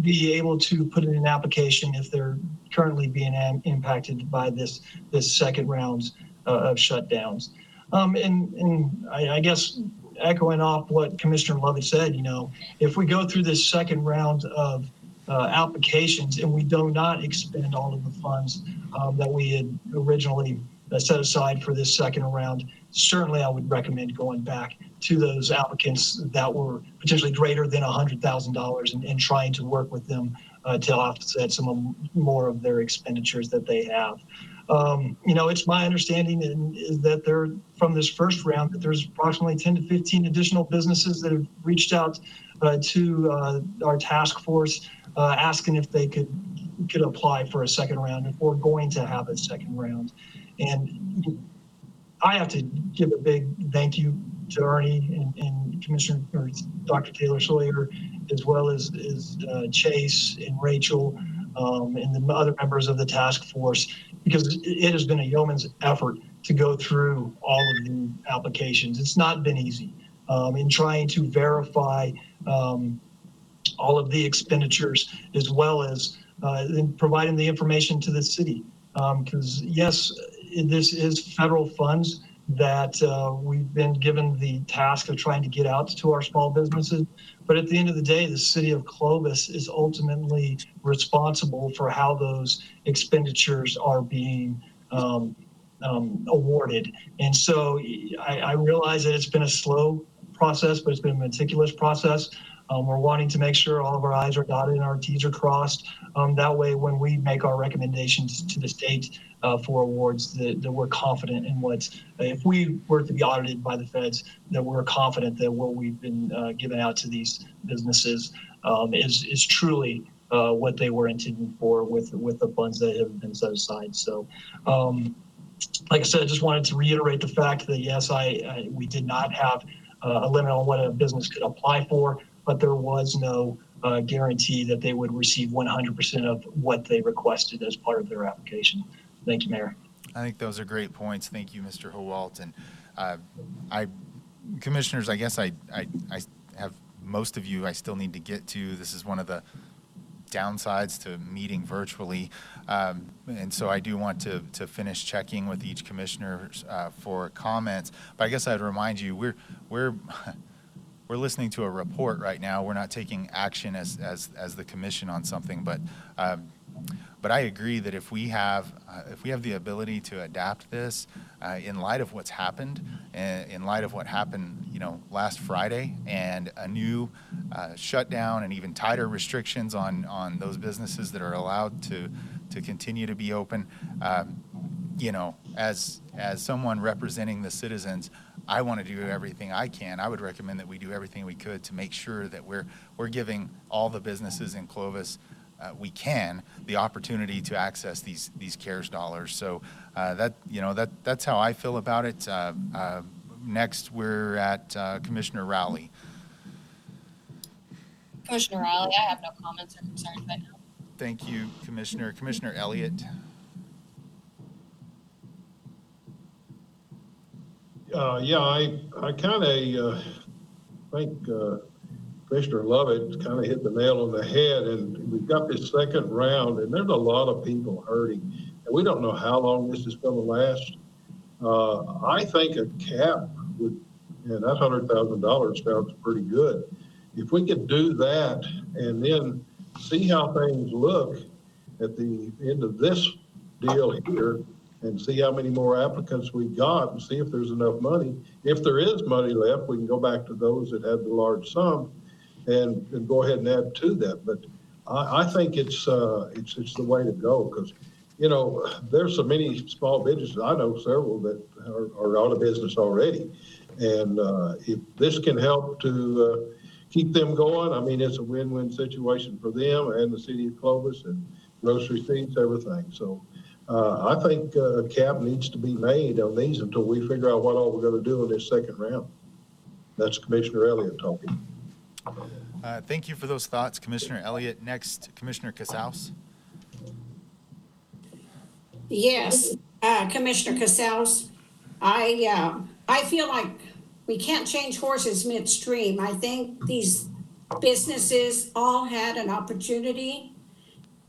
be able to put in an application if they're currently being impacted by this second round of shutdowns. And I guess echoing off what Commissioner Lovett said, you know, if we go through this second round of applications and we do not expend all of the funds that we had originally set aside for this second round, certainly I would recommend going back to those applicants that were potentially greater than $100,000 and trying to work with them to offset some more of their expenditures that they have. You know, it's my understanding is that from this first round that there's approximately 10 to 15 additional businesses that have reached out to our task force asking if they could apply for a second round if we're going to have a second round. And I have to give a big thank you to Ernie and Commissioner or Dr. Taylor Sawyer, as well as Chase and Rachel and the other members of the task force, because it has been a yeoman's effort to go through all of the applications. It's not been easy in trying to verify all of the expenditures, as well as in providing the information to the city. Because yes, this is federal funds that we've been given the task of trying to get out to our small businesses. But at the end of the day, the city of Clovis is ultimately responsible for how those expenditures are being awarded. And so I realize that it's been a slow process, but it's been a meticulous process. We're wanting to make sure all of our I's are dotted and our T's are crossed. That way, when we make our recommendations to the state for awards, that we're confident in if we were to be audited by the feds, that we're confident that what we've been giving out to these businesses is truly what they were intended for with the funds that have been set aside. So, like I said, I just wanted to reiterate the fact that, yes, we did not have a limit on what a business could apply for, but there was no guarantee that they would receive 100% of what they requested as part of their application. Thank you, Mayor. I think those are great points. Thank you, Mr. Howalt. And commissioners, I guess I have most of you I still need to get to. This is one of the downsides to meeting virtually. And so I do want to finish checking with each commissioner for comments. But I guess I'd remind you, we're listening to a report right now. We're not taking action as the commission on something, but I agree that if we have the ability to adapt this in light of what's happened, in light of what happened, last Friday, and a new shutdown and even tighter restrictions on those businesses that are allowed to continue to be open, as someone representing the citizens, I want to do everything I can. I would recommend that we do everything we could to make sure that we're giving all the businesses in Clovis we can the opportunity to access these CARES dollars. So that's how I feel about it. Next, we're at Commissioner Rowley. Commissioner Riley, I have no comments or concerns right now. Thank you, Commissioner. Commissioner Elliott. I kind of think Commissioner Lovett kind of hit the nail on the head, and we've got this second round, and there's a lot of people hurting, and we don't know how long this is going to last. I think a cap would, and that $100,000 sounds pretty good. If we could do that and then see how things look at the end of this deal here, and see how many more applicants we got, and see if there's enough money. If there is money left, we can go back to those that had the large sum and go ahead and add to that. But I think it's the way to go, because there's so many small businesses. I know several that are out of business already, and if this can help to keep them going, I mean, it's a win-win situation for them and the city of Clovis and grocery receipts, everything. So I think a cap needs to be made on these until we figure out what all we're going to do in this second round. That's Commissioner Elliott talking. Thank you for those thoughts, Commissioner Elliott. Next, Commissioner Casals. Yes, Commissioner Casals, I feel like we can't change horses midstream. I think these businesses all had an opportunity.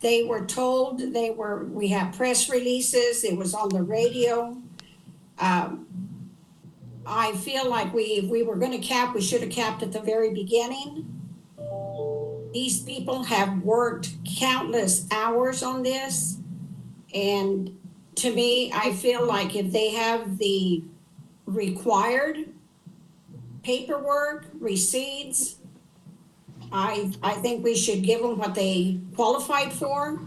They were told, we have press releases, it was on the radio. I feel like we were going to cap, we should have capped at the very beginning. These people have worked countless hours on this. And to me, I feel like if they have the required paperwork, receipts, I think we should give them what they qualified for.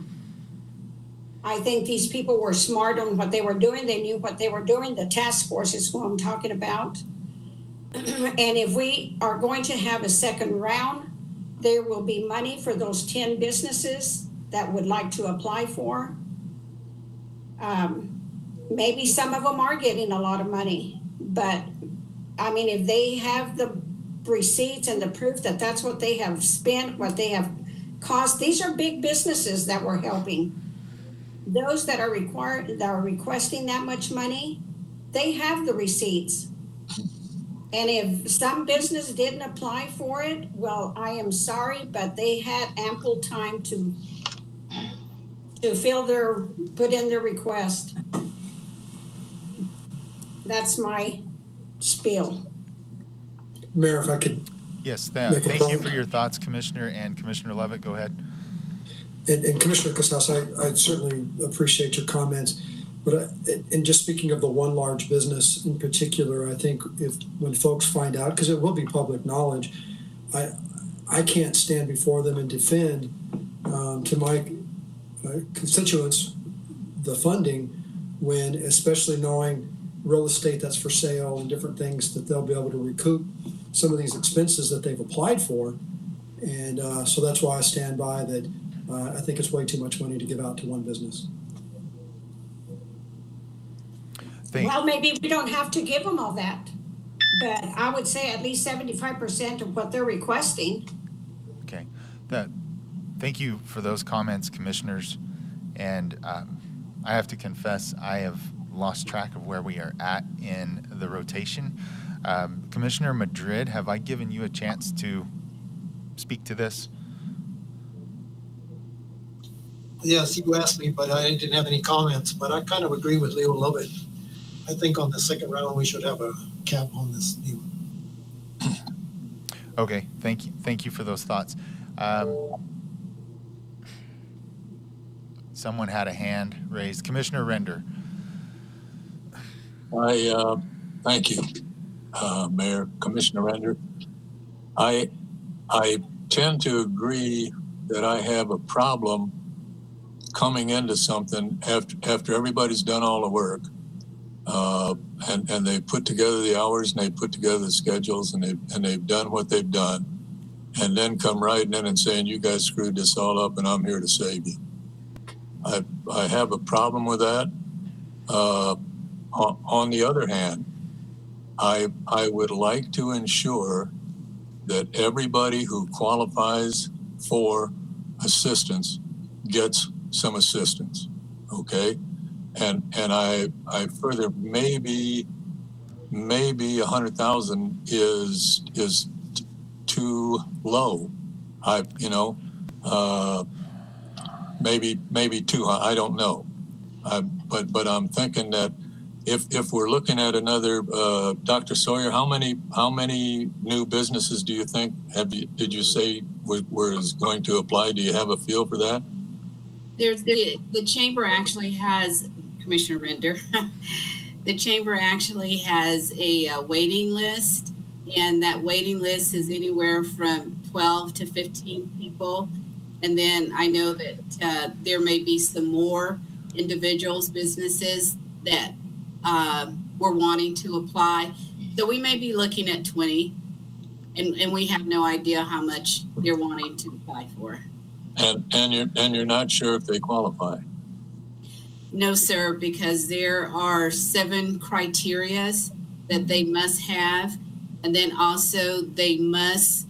I think these people were smart on what they were doing. They knew what they were doing. The task force is what I'm talking about. And if we are going to have a second round, there will be money for those 10 businesses that would like to apply for. Maybe some of them are getting a lot of money, but I mean, if they have the receipts and the proof that that's what they have spent, what they have cost, these are big businesses that we're helping. Those that are requesting that much money, they have the receipts. And if some business didn't apply for it, well, I am sorry, but they had ample time to put in their request. That's my spiel. Mayor, if I could. Yes, thank you for your thoughts, Commissioner. And Commissioner Levitt, go ahead. And Commissioner Casas, I certainly appreciate your comments. But and just speaking of the one large business in particular, I think when folks find out, because it will be public knowledge, I can't stand before them and defend to my constituents the funding when, especially knowing real estate that's for sale and different things, that they'll be able to recoup some of these expenses that they've applied for. And so that's why I stand by that. I think it's way too much money to give out to one business. Well, maybe we don't have to give them all that, but I would say at least 75% of what they're requesting. Okay. Thank you for those comments, commissioners. And I have to confess, I have lost track of where we are at in the rotation. Commissioner Madrid, have I given you a chance to speak to this? Yes, you asked me, but I didn't have any comments. But I kind of agree with Leo Lovett. I think on the second round we should have a cap on this deal. Okay, thank you for those thoughts. Someone had a hand raised. Commissioner Render. Thank you, Mayor, Commissioner Render. I tend to agree that I have a problem coming into something after everybody's done all the work, and they put together the hours and they put together the schedules and they've done what they've done, and then come riding in and saying, you guys screwed this all up and I'm here to save you. I have a problem with that. On the other hand, I would like to ensure that everybody who qualifies for assistance gets some assistance. Okay. And I further, maybe 100,000 is too low. Maybe too high. I don't know. But I'm thinking that if we're looking at another, Dr. Sawyer, how many new businesses do you think did you say was going to apply? Do you have a feel for that? There's the chamber actually has, Commissioner Render, the chamber actually has a waiting list, and that waiting list is anywhere from 12 to 15 people. And then I know that there may be some more individuals, businesses that were wanting to apply. So we may be looking at 20, and we have no idea how much they're wanting to apply for. And you're not sure if they qualify? No, sir, because there are 7 criterias that they must have, and then also they must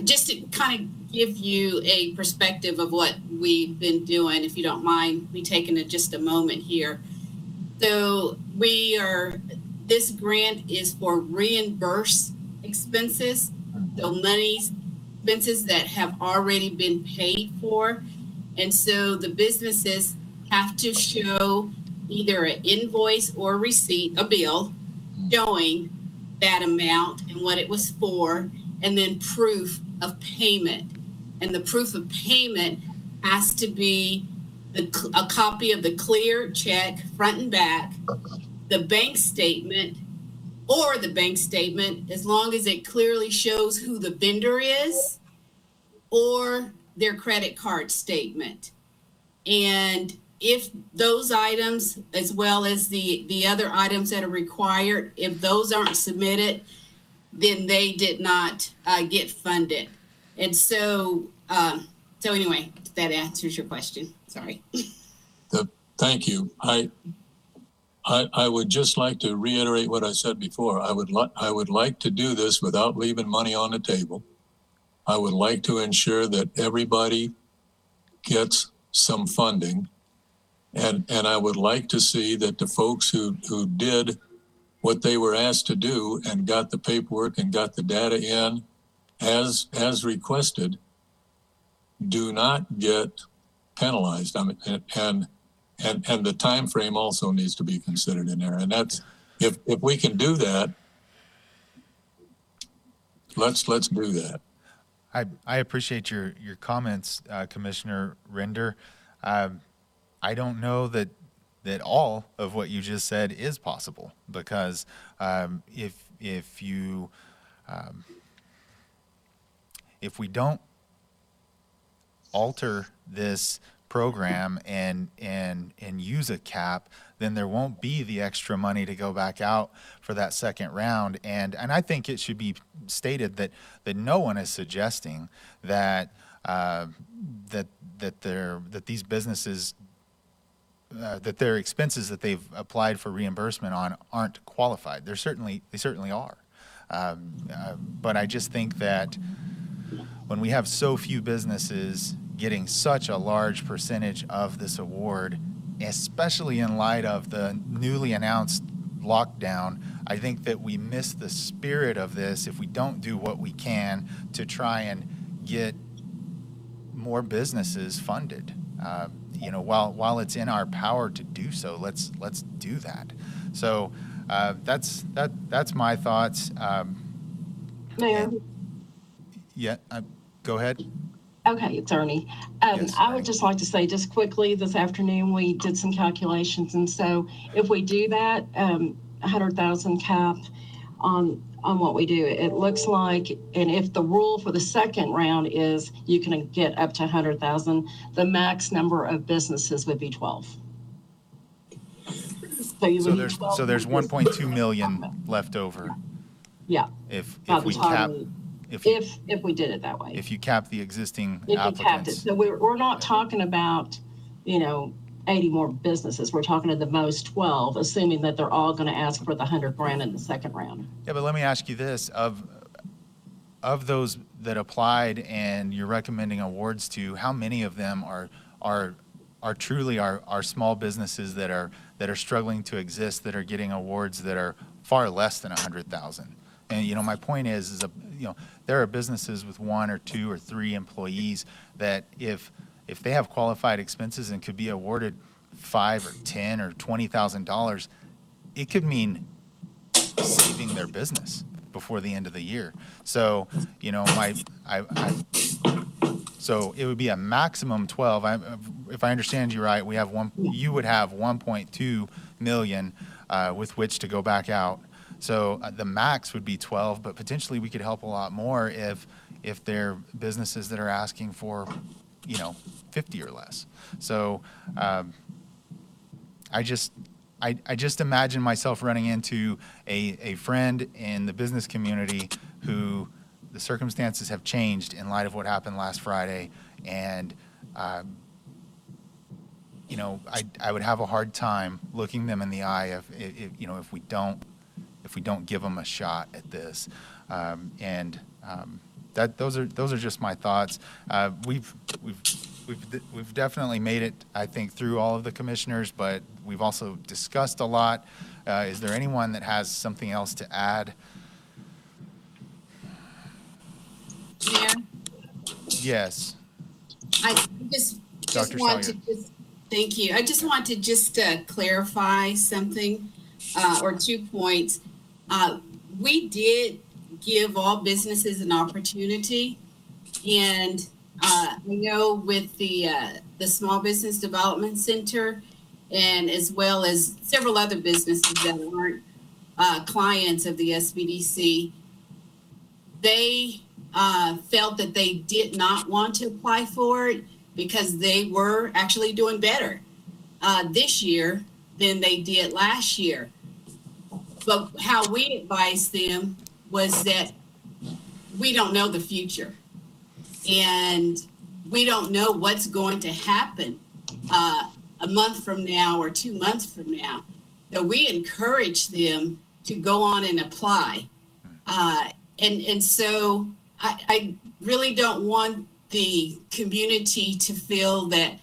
just to kind of give you a perspective of what we've been doing, if you don't mind me taking just a moment here. So this grant is for reimbursed expenses, so expenses that have already been paid for. And so the businesses have to show either an invoice or receipt, a bill, showing that amount and what it was for, and then proof of payment. And the proof of payment has to be a copy of the clear check, front and back, the bank statement, or the bank statement, as long as it clearly shows who the vendor is, or their credit card statement. And if those items, as well as the other items that are required, if those aren't submitted, then they did not get funded. And so anyway, that answers your question. Sorry. Thank you. I would just like to reiterate what I said before. I would like to do this without leaving money on the table. I would like to ensure that everybody gets some funding. And I would like to see that the folks who did what they were asked to do and got the paperwork and got the data in as requested do not get penalized. I mean, and the time frame also needs to be considered in there. And that's if we can do that, let's do that. I appreciate your comments, Commissioner Render. I don't know that all of what you just said is possible, because if we don't alter this program and use a cap, then there won't be the extra money to go back out for that second round. And I think it should be stated that no one is suggesting that these businesses that their expenses that they've applied for reimbursement on aren't qualified. They certainly are. But I just think that when we have so few businesses getting such a large percentage of this award, especially in light of the newly announced lockdown, I think that we miss the spirit of this if we don't do what we can to try and get more businesses funded. While it's in our power to do so, let's do that. So that's my thoughts. Mayor, Yeah, go ahead. Okay, it's Ernie. Yes, I Ernie. would just like to say, just quickly, this afternoon, we did some calculations. And so if we do that, 100,000 cap on what we do, it looks like, and if the rule for the second round is you can get up to 100,000, the max number of businesses would be 12. So you would need 12 So there's more 1.2 million left over Yeah. if by the we cap, time- if we did it that way. if you cap the existing If you capped it. applicants. So we're not talking about, 80 more businesses. We're talking at the most 12, assuming that they're all going to ask for the 100 grand in the second round. Yeah, but let me ask you this, of those that applied and you're recommending awards to, how many of them are truly our small businesses that are struggling to exist, that are getting awards that are far less than 100,000? And my point is there are businesses with 1 or 2 or 3 employees that if they have qualified expenses and could be awarded $5 or $10 or $20,000, it could mean saving their business before the end of the year. So, so it would be a maximum 12. If I understand you right, you would have 1.2 million with which to go back out. So the max would be 12, but potentially we could help a lot more if they're businesses that are asking for, 50 or less. So I just imagine myself running into a friend in the business community who the circumstances have changed in light of what happened last Friday, and I would have a hard time looking them in the eye if we don't give them a shot at this, those are just my thoughts. We've definitely made it, I think, through all of the commissioners, but we've also discussed a lot. Is there anyone that has something else to add? Mayor, Yes. I just Dr. want Sawyer. to thank you. I just want to just clarify something or 2 points. We did give all businesses an opportunity, and I know with the Small Business Development Center, and as well as several other businesses that aren't clients of the SBDC, they felt that they did not want to apply for it because they were actually doing better this year than they did last year. But how we advised them was that we don't know the future, and we don't know what's going to happen a month from now or 2 months from now. So we encourage them to go on and apply. And so I really don't want the community to feel that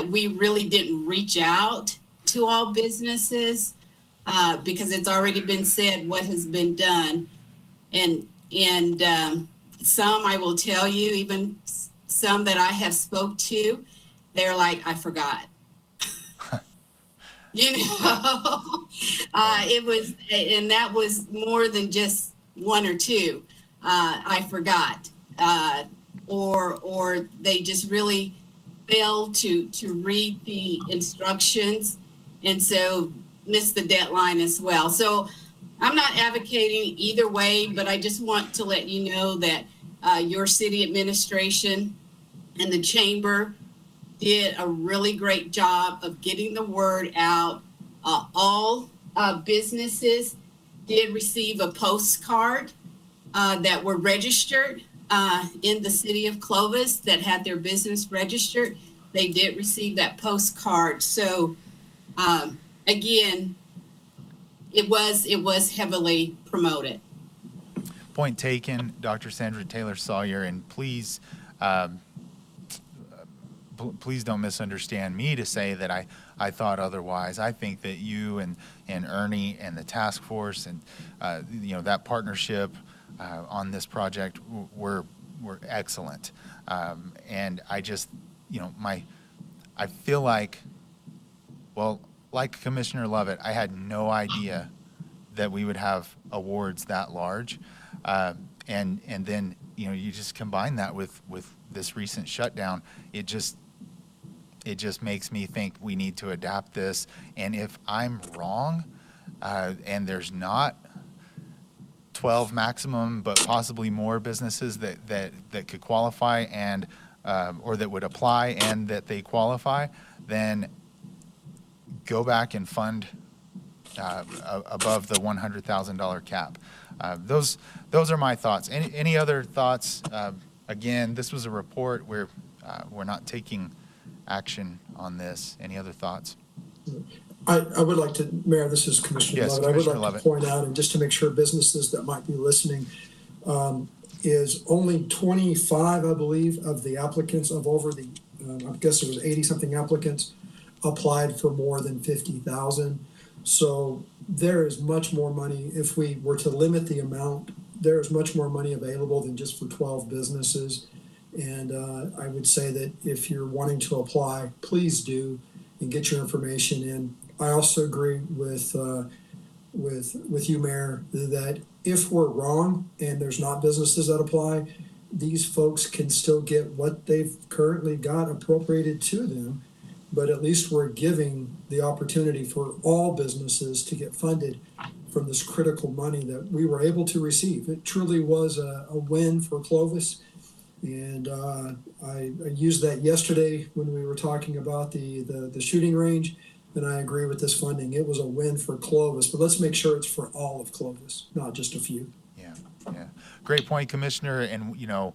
we really didn't reach out to all businesses because it's already been said what has been done. And some, I will tell you, even some that I have spoke to, they're like, I forgot. It was, and that was more than just 1 or 2. I forgot, or they just really failed to read the instructions, and so missed the deadline as well. So I'm not advocating either way, but I just want to let you know that your city administration and the chamber did a really great job of getting the word out. All businesses did receive a postcard that were registered in the city of Clovis that had their business registered. They did receive that postcard. So again, it was heavily promoted. Point taken, Dr. Sandra Taylor Sawyer, and please don't misunderstand me to say that I thought otherwise. I think that you and Ernie and the task force and that partnership on this project were excellent. And I just I feel like, well, like Commissioner Lovett, I had no idea that we would have awards that large. and then, you know, you just combine that with this recent shutdown, it just makes me think we need to adapt this. And if I'm wrong, and there's not 12 maximum, but possibly more businesses that could qualify and or that would apply and that they qualify, then go back and fund above the $100,000 cap. Those are my thoughts. Any other thoughts? Again, this was a report where we're not taking action on this. Any other thoughts? I would like to, Mayor, this is Commissioner Yes, Lovett. I would Commissioner like Lovett. to point out, and just to make sure businesses that might be listening, is only 25, I believe, of the applicants of over the, I guess it was 80 something applicants applied for more than 50,000. So there is much more money. If we were to limit the amount, there is much more money available than just for 12 businesses. And I would say that if you're wanting to apply, please do and get your information in. I also agree with you, Mayor, that if we're wrong and there's not businesses that apply, these folks can still get what they've currently got appropriated to them. But at least we're giving the opportunity for all businesses to get funded from this critical money that we were able to receive. It truly was a win for Clovis. And I used that yesterday when we were talking about the shooting range, and I agree with this funding. It was a win for Clovis, but let's make sure it's for all of Clovis, not just a few. Yeah. Great point, Commissioner. And, you know,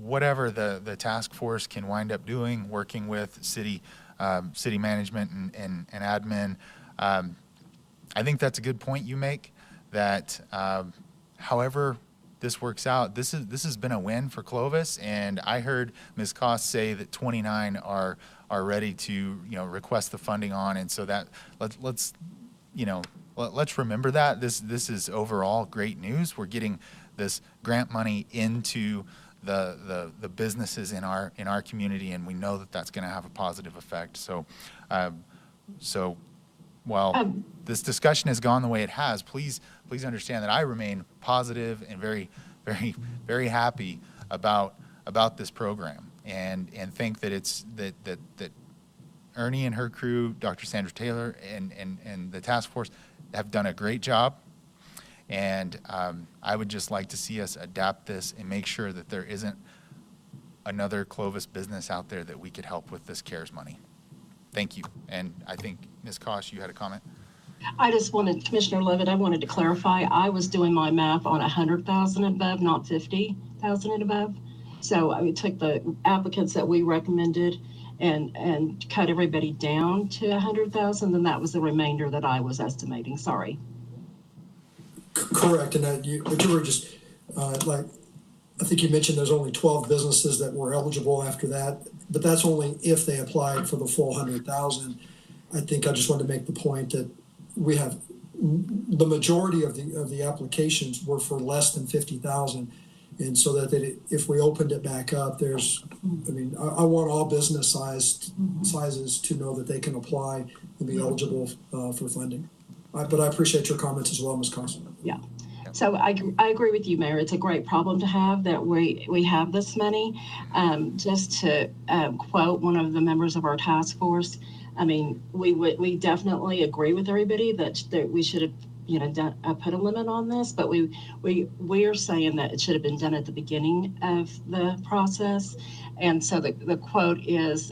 whatever the task force can wind up doing, working with city management and admin, I think that's a good point you make, that however this works out, this has been a win for Clovis. And I heard Ms. Koss say that 29 are ready to, you know, request the funding on. And so that let's remember that this is overall great news. We're getting this grant money into the businesses in our community, and we know that that's going to have a positive effect. So while this discussion has gone the way it has, please understand that I remain positive and very, very, very happy about this program, and think that it's that Ernie and her crew, Dr. Sandra Taylor and the task force have done a great job. And I would just like to see us adapt this and make sure that there isn't another Clovis business out there that we could help with this CARES money. Thank you. And I think, Ms. Kosh, you had a comment? I just wanted, Commissioner Levitt, I wanted to clarify, I was doing my math on 100,000 and above, not 50,000 and above. So I took the applicants that we recommended and cut everybody down to 100,000, and that was the remainder that I was estimating. Sorry. Correct. And but you were just like, I think you mentioned there's only 12 businesses that were eligible after that, but that's only if they applied for the full 100,000. I think I just wanted to make the point that we have the majority of the applications were for less than 50,000. And so that if we opened it back up, I want all business sizes to know that they can apply and be eligible for funding. But I appreciate your comments as well, Ms. Constant. Yeah. So I agree with you, Mayor. It's a great problem to have that we have this money. Just to quote one of the members of our task force, I mean, we definitely agree with everybody that we should have, put a limit on this, but we're saying that it should have been done at the beginning of the process. And so the quote is,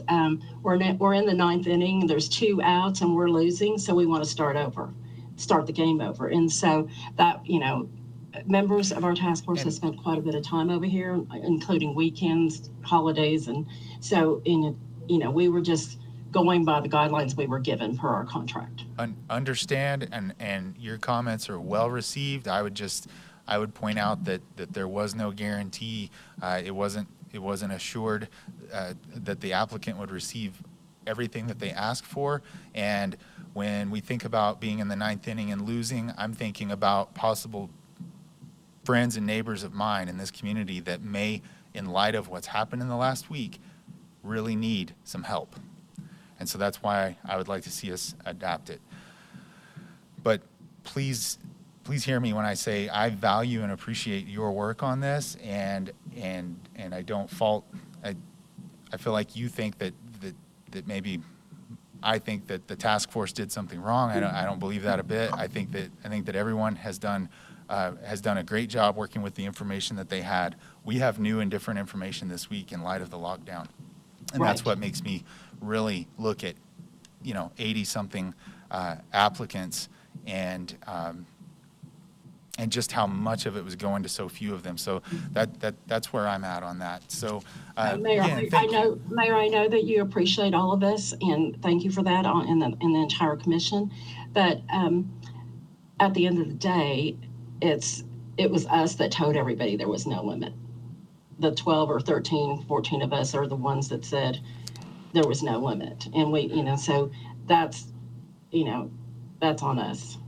we're in the ninth inning, there's 2 outs and we're losing, so we want to start the game over. And so that, members of our task force have spent quite a bit of time over here, including weekends, holidays. And so, we were just going by the guidelines we were given per our contract. Understand, and your comments are well received. I would point out that there was no guarantee. It wasn't assured that the applicant would receive everything that they asked for. And when we think about being in the ninth inning and losing, I'm thinking about possible friends and neighbors of mine in this community that may, in light of what's happened in the last week, really need some help. And so that's why I would like to see us adapt it. But please please hear me when I say I value and appreciate your work on this, and I don't fault. I feel like you think that maybe I think that the task force did something wrong. I don't believe that a bit. I think that everyone has done a great job working with the information that they had. We have new and different information this week in light of the lockdown, and that's what makes me really look at 80 something applicants and just how much of it was going to so few of them. So that's where I'm at on that. So Mayor, Mayor, I know that you appreciate all of this, and thank you for that in the entire commission. But at the end of the day, it was us that told everybody there was no limit. The 12 or 13, 14 of us are the ones that said there was no limit, and we, so that's on us.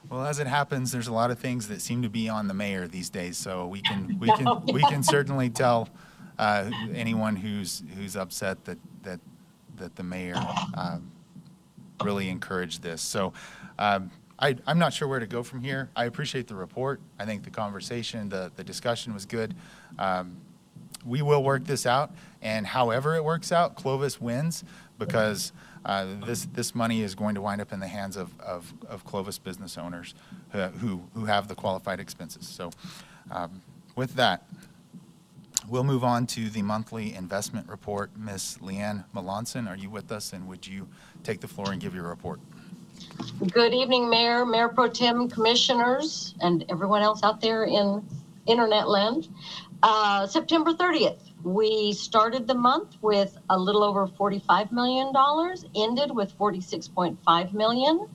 Well, as it happens, there's a lot of things that seem to be on the mayor these days. So we can certainly tell anyone who's upset that the mayor really encouraged this. So I'm not sure where to go from here. I appreciate the report. I think the conversation, the discussion was good. We will work this out, and however it works out, Clovis wins, because this money is going to wind up in the hands of Clovis business owners who have the qualified expenses. So with that, we'll move on to the monthly investment report. Ms. Leanne Melanson, are you with us, and would you take the floor and give your report? Good evening, Mayor, Mayor Pro Tem, commissioners, and everyone else out there in internet land. September 30th, we started the month with a little over $45 million, ended with $46.5 million.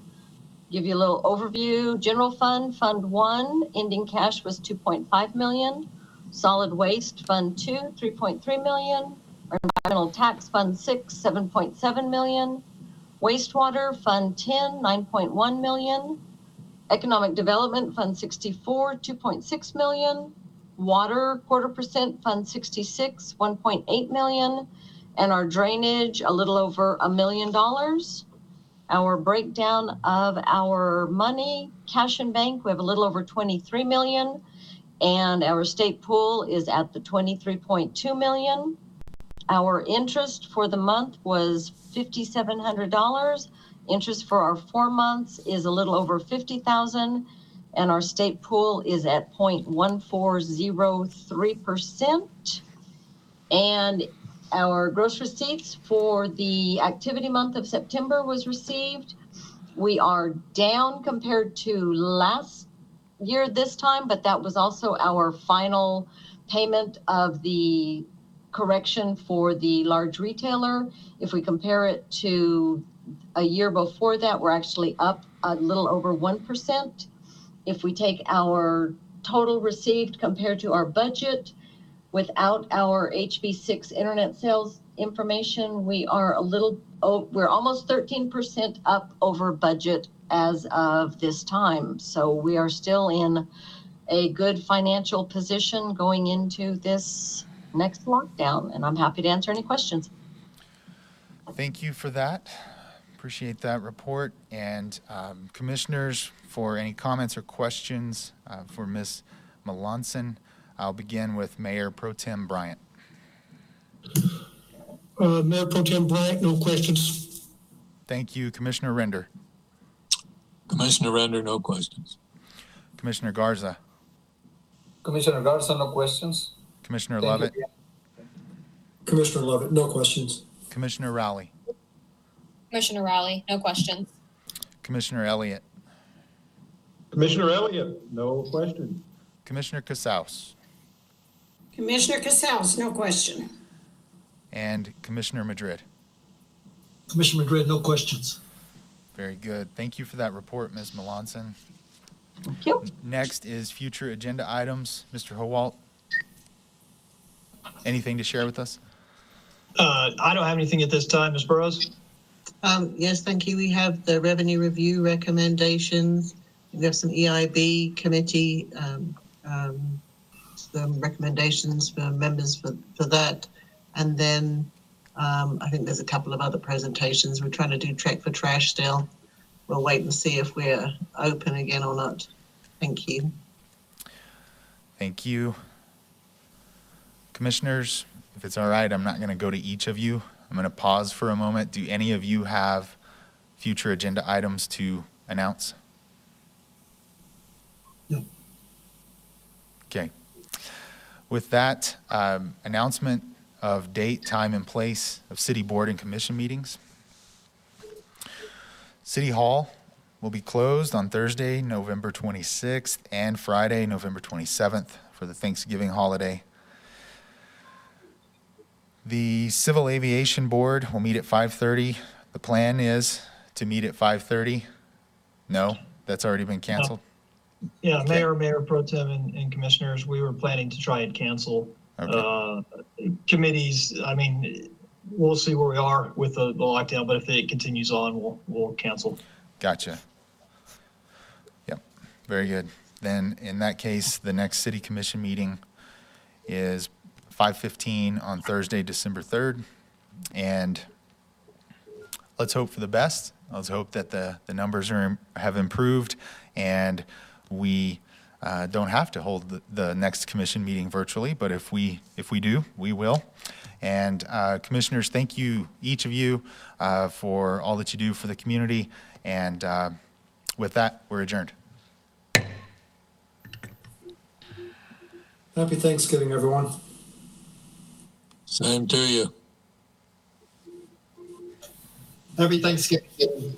Give you a little overview. General Fund, Fund 1, ending cash was $2.5 million. Solid Waste, Fund 2, $3.3 million. Environmental Tax, Fund 6, $7.7 million. Wastewater, Fund 10, $9.1 million. Economic Development, Fund 64, $2.6 million. Water, 0.25%, Fund 66, $1.8 million. And our drainage, a little over $1 million. Our breakdown of our money, cash and bank, we have a little over $23 million. And our state pool is at the $23.2 million. Our interest for the month was $5,700. Interest for our 4 months is a little over $50,000, and our state pool is at 0.1403%. And our gross receipts for the activity month of September was received. We are down compared to last year this time, but that was also our final payment of the correction for the large retailer. If we compare it to a year before that, we're actually up a little over 1%. If we take our total received compared to our budget, without our HB6 internet sales information, we are we're almost 13% up over budget as of this time. So we are still in a good financial position going into this next lockdown, and I'm happy to answer any questions. Thank you for that. Appreciate that report. And commissioners, for any comments or questions for Ms. Melanson, I'll begin with Mayor Pro Tem Bryant. Mayor Pro Tem Bryant, no questions. Thank you. Commissioner Render. Commissioner Render, no questions. Commissioner Garza. Commissioner Garza, no questions. Commissioner Lovett. Commissioner Lovett, no questions. Commissioner Rowley. Commissioner Rowley, no questions. Commissioner Elliott. Commissioner Elliott, no question. Commissioner Casals. Commissioner Casals, no question. And Commissioner Madrid. Commissioner Madrid, no questions. Very good. Thank you for that report, Ms. Melanson. Thank you. Next is future agenda items. Mr. Howalt, anything to share with us? I don't have anything at this time, Ms. Burrows. Yes, thank you. We have the revenue review recommendations. We have some EIB committee, some recommendations for members for that. And then I think there's a couple of other presentations. We're trying to do Trek for Trash still. we'll wait and see if we're open again or not. Thank you. Thank you. Commissioners, if it's all right, I'm not going to go to each of you. I'm going to pause for a moment. Do any of you have future agenda items to announce? No. Okay. With that, announcement of date, time, and place of city board and commission meetings. City Hall will be closed on Thursday, November 26th, and Friday, November 27th for the Thanksgiving holiday. The Civil Aviation Board will meet at 5:30. The plan is to meet at 5:30. No, that's already been canceled. Yeah, Okay. Mayor Pro Tem and Commissioners, we were planning to try and cancel Okay. committees. I mean, we'll see where we are with the lockdown, but if it continues on, we'll cancel. Gotcha. Yep, very good. Then in that case, the next city commission meeting is 5:15 on Thursday, December 3rd. And let's hope for the best. Let's hope that the numbers have improved and we don't have to hold the next commission meeting virtually, but if we do, we will. And commissioners, thank you, each of you, for all that you do for the community. And with that, we're adjourned. Happy Thanksgiving, everyone. Same to you. Happy Thanksgiving.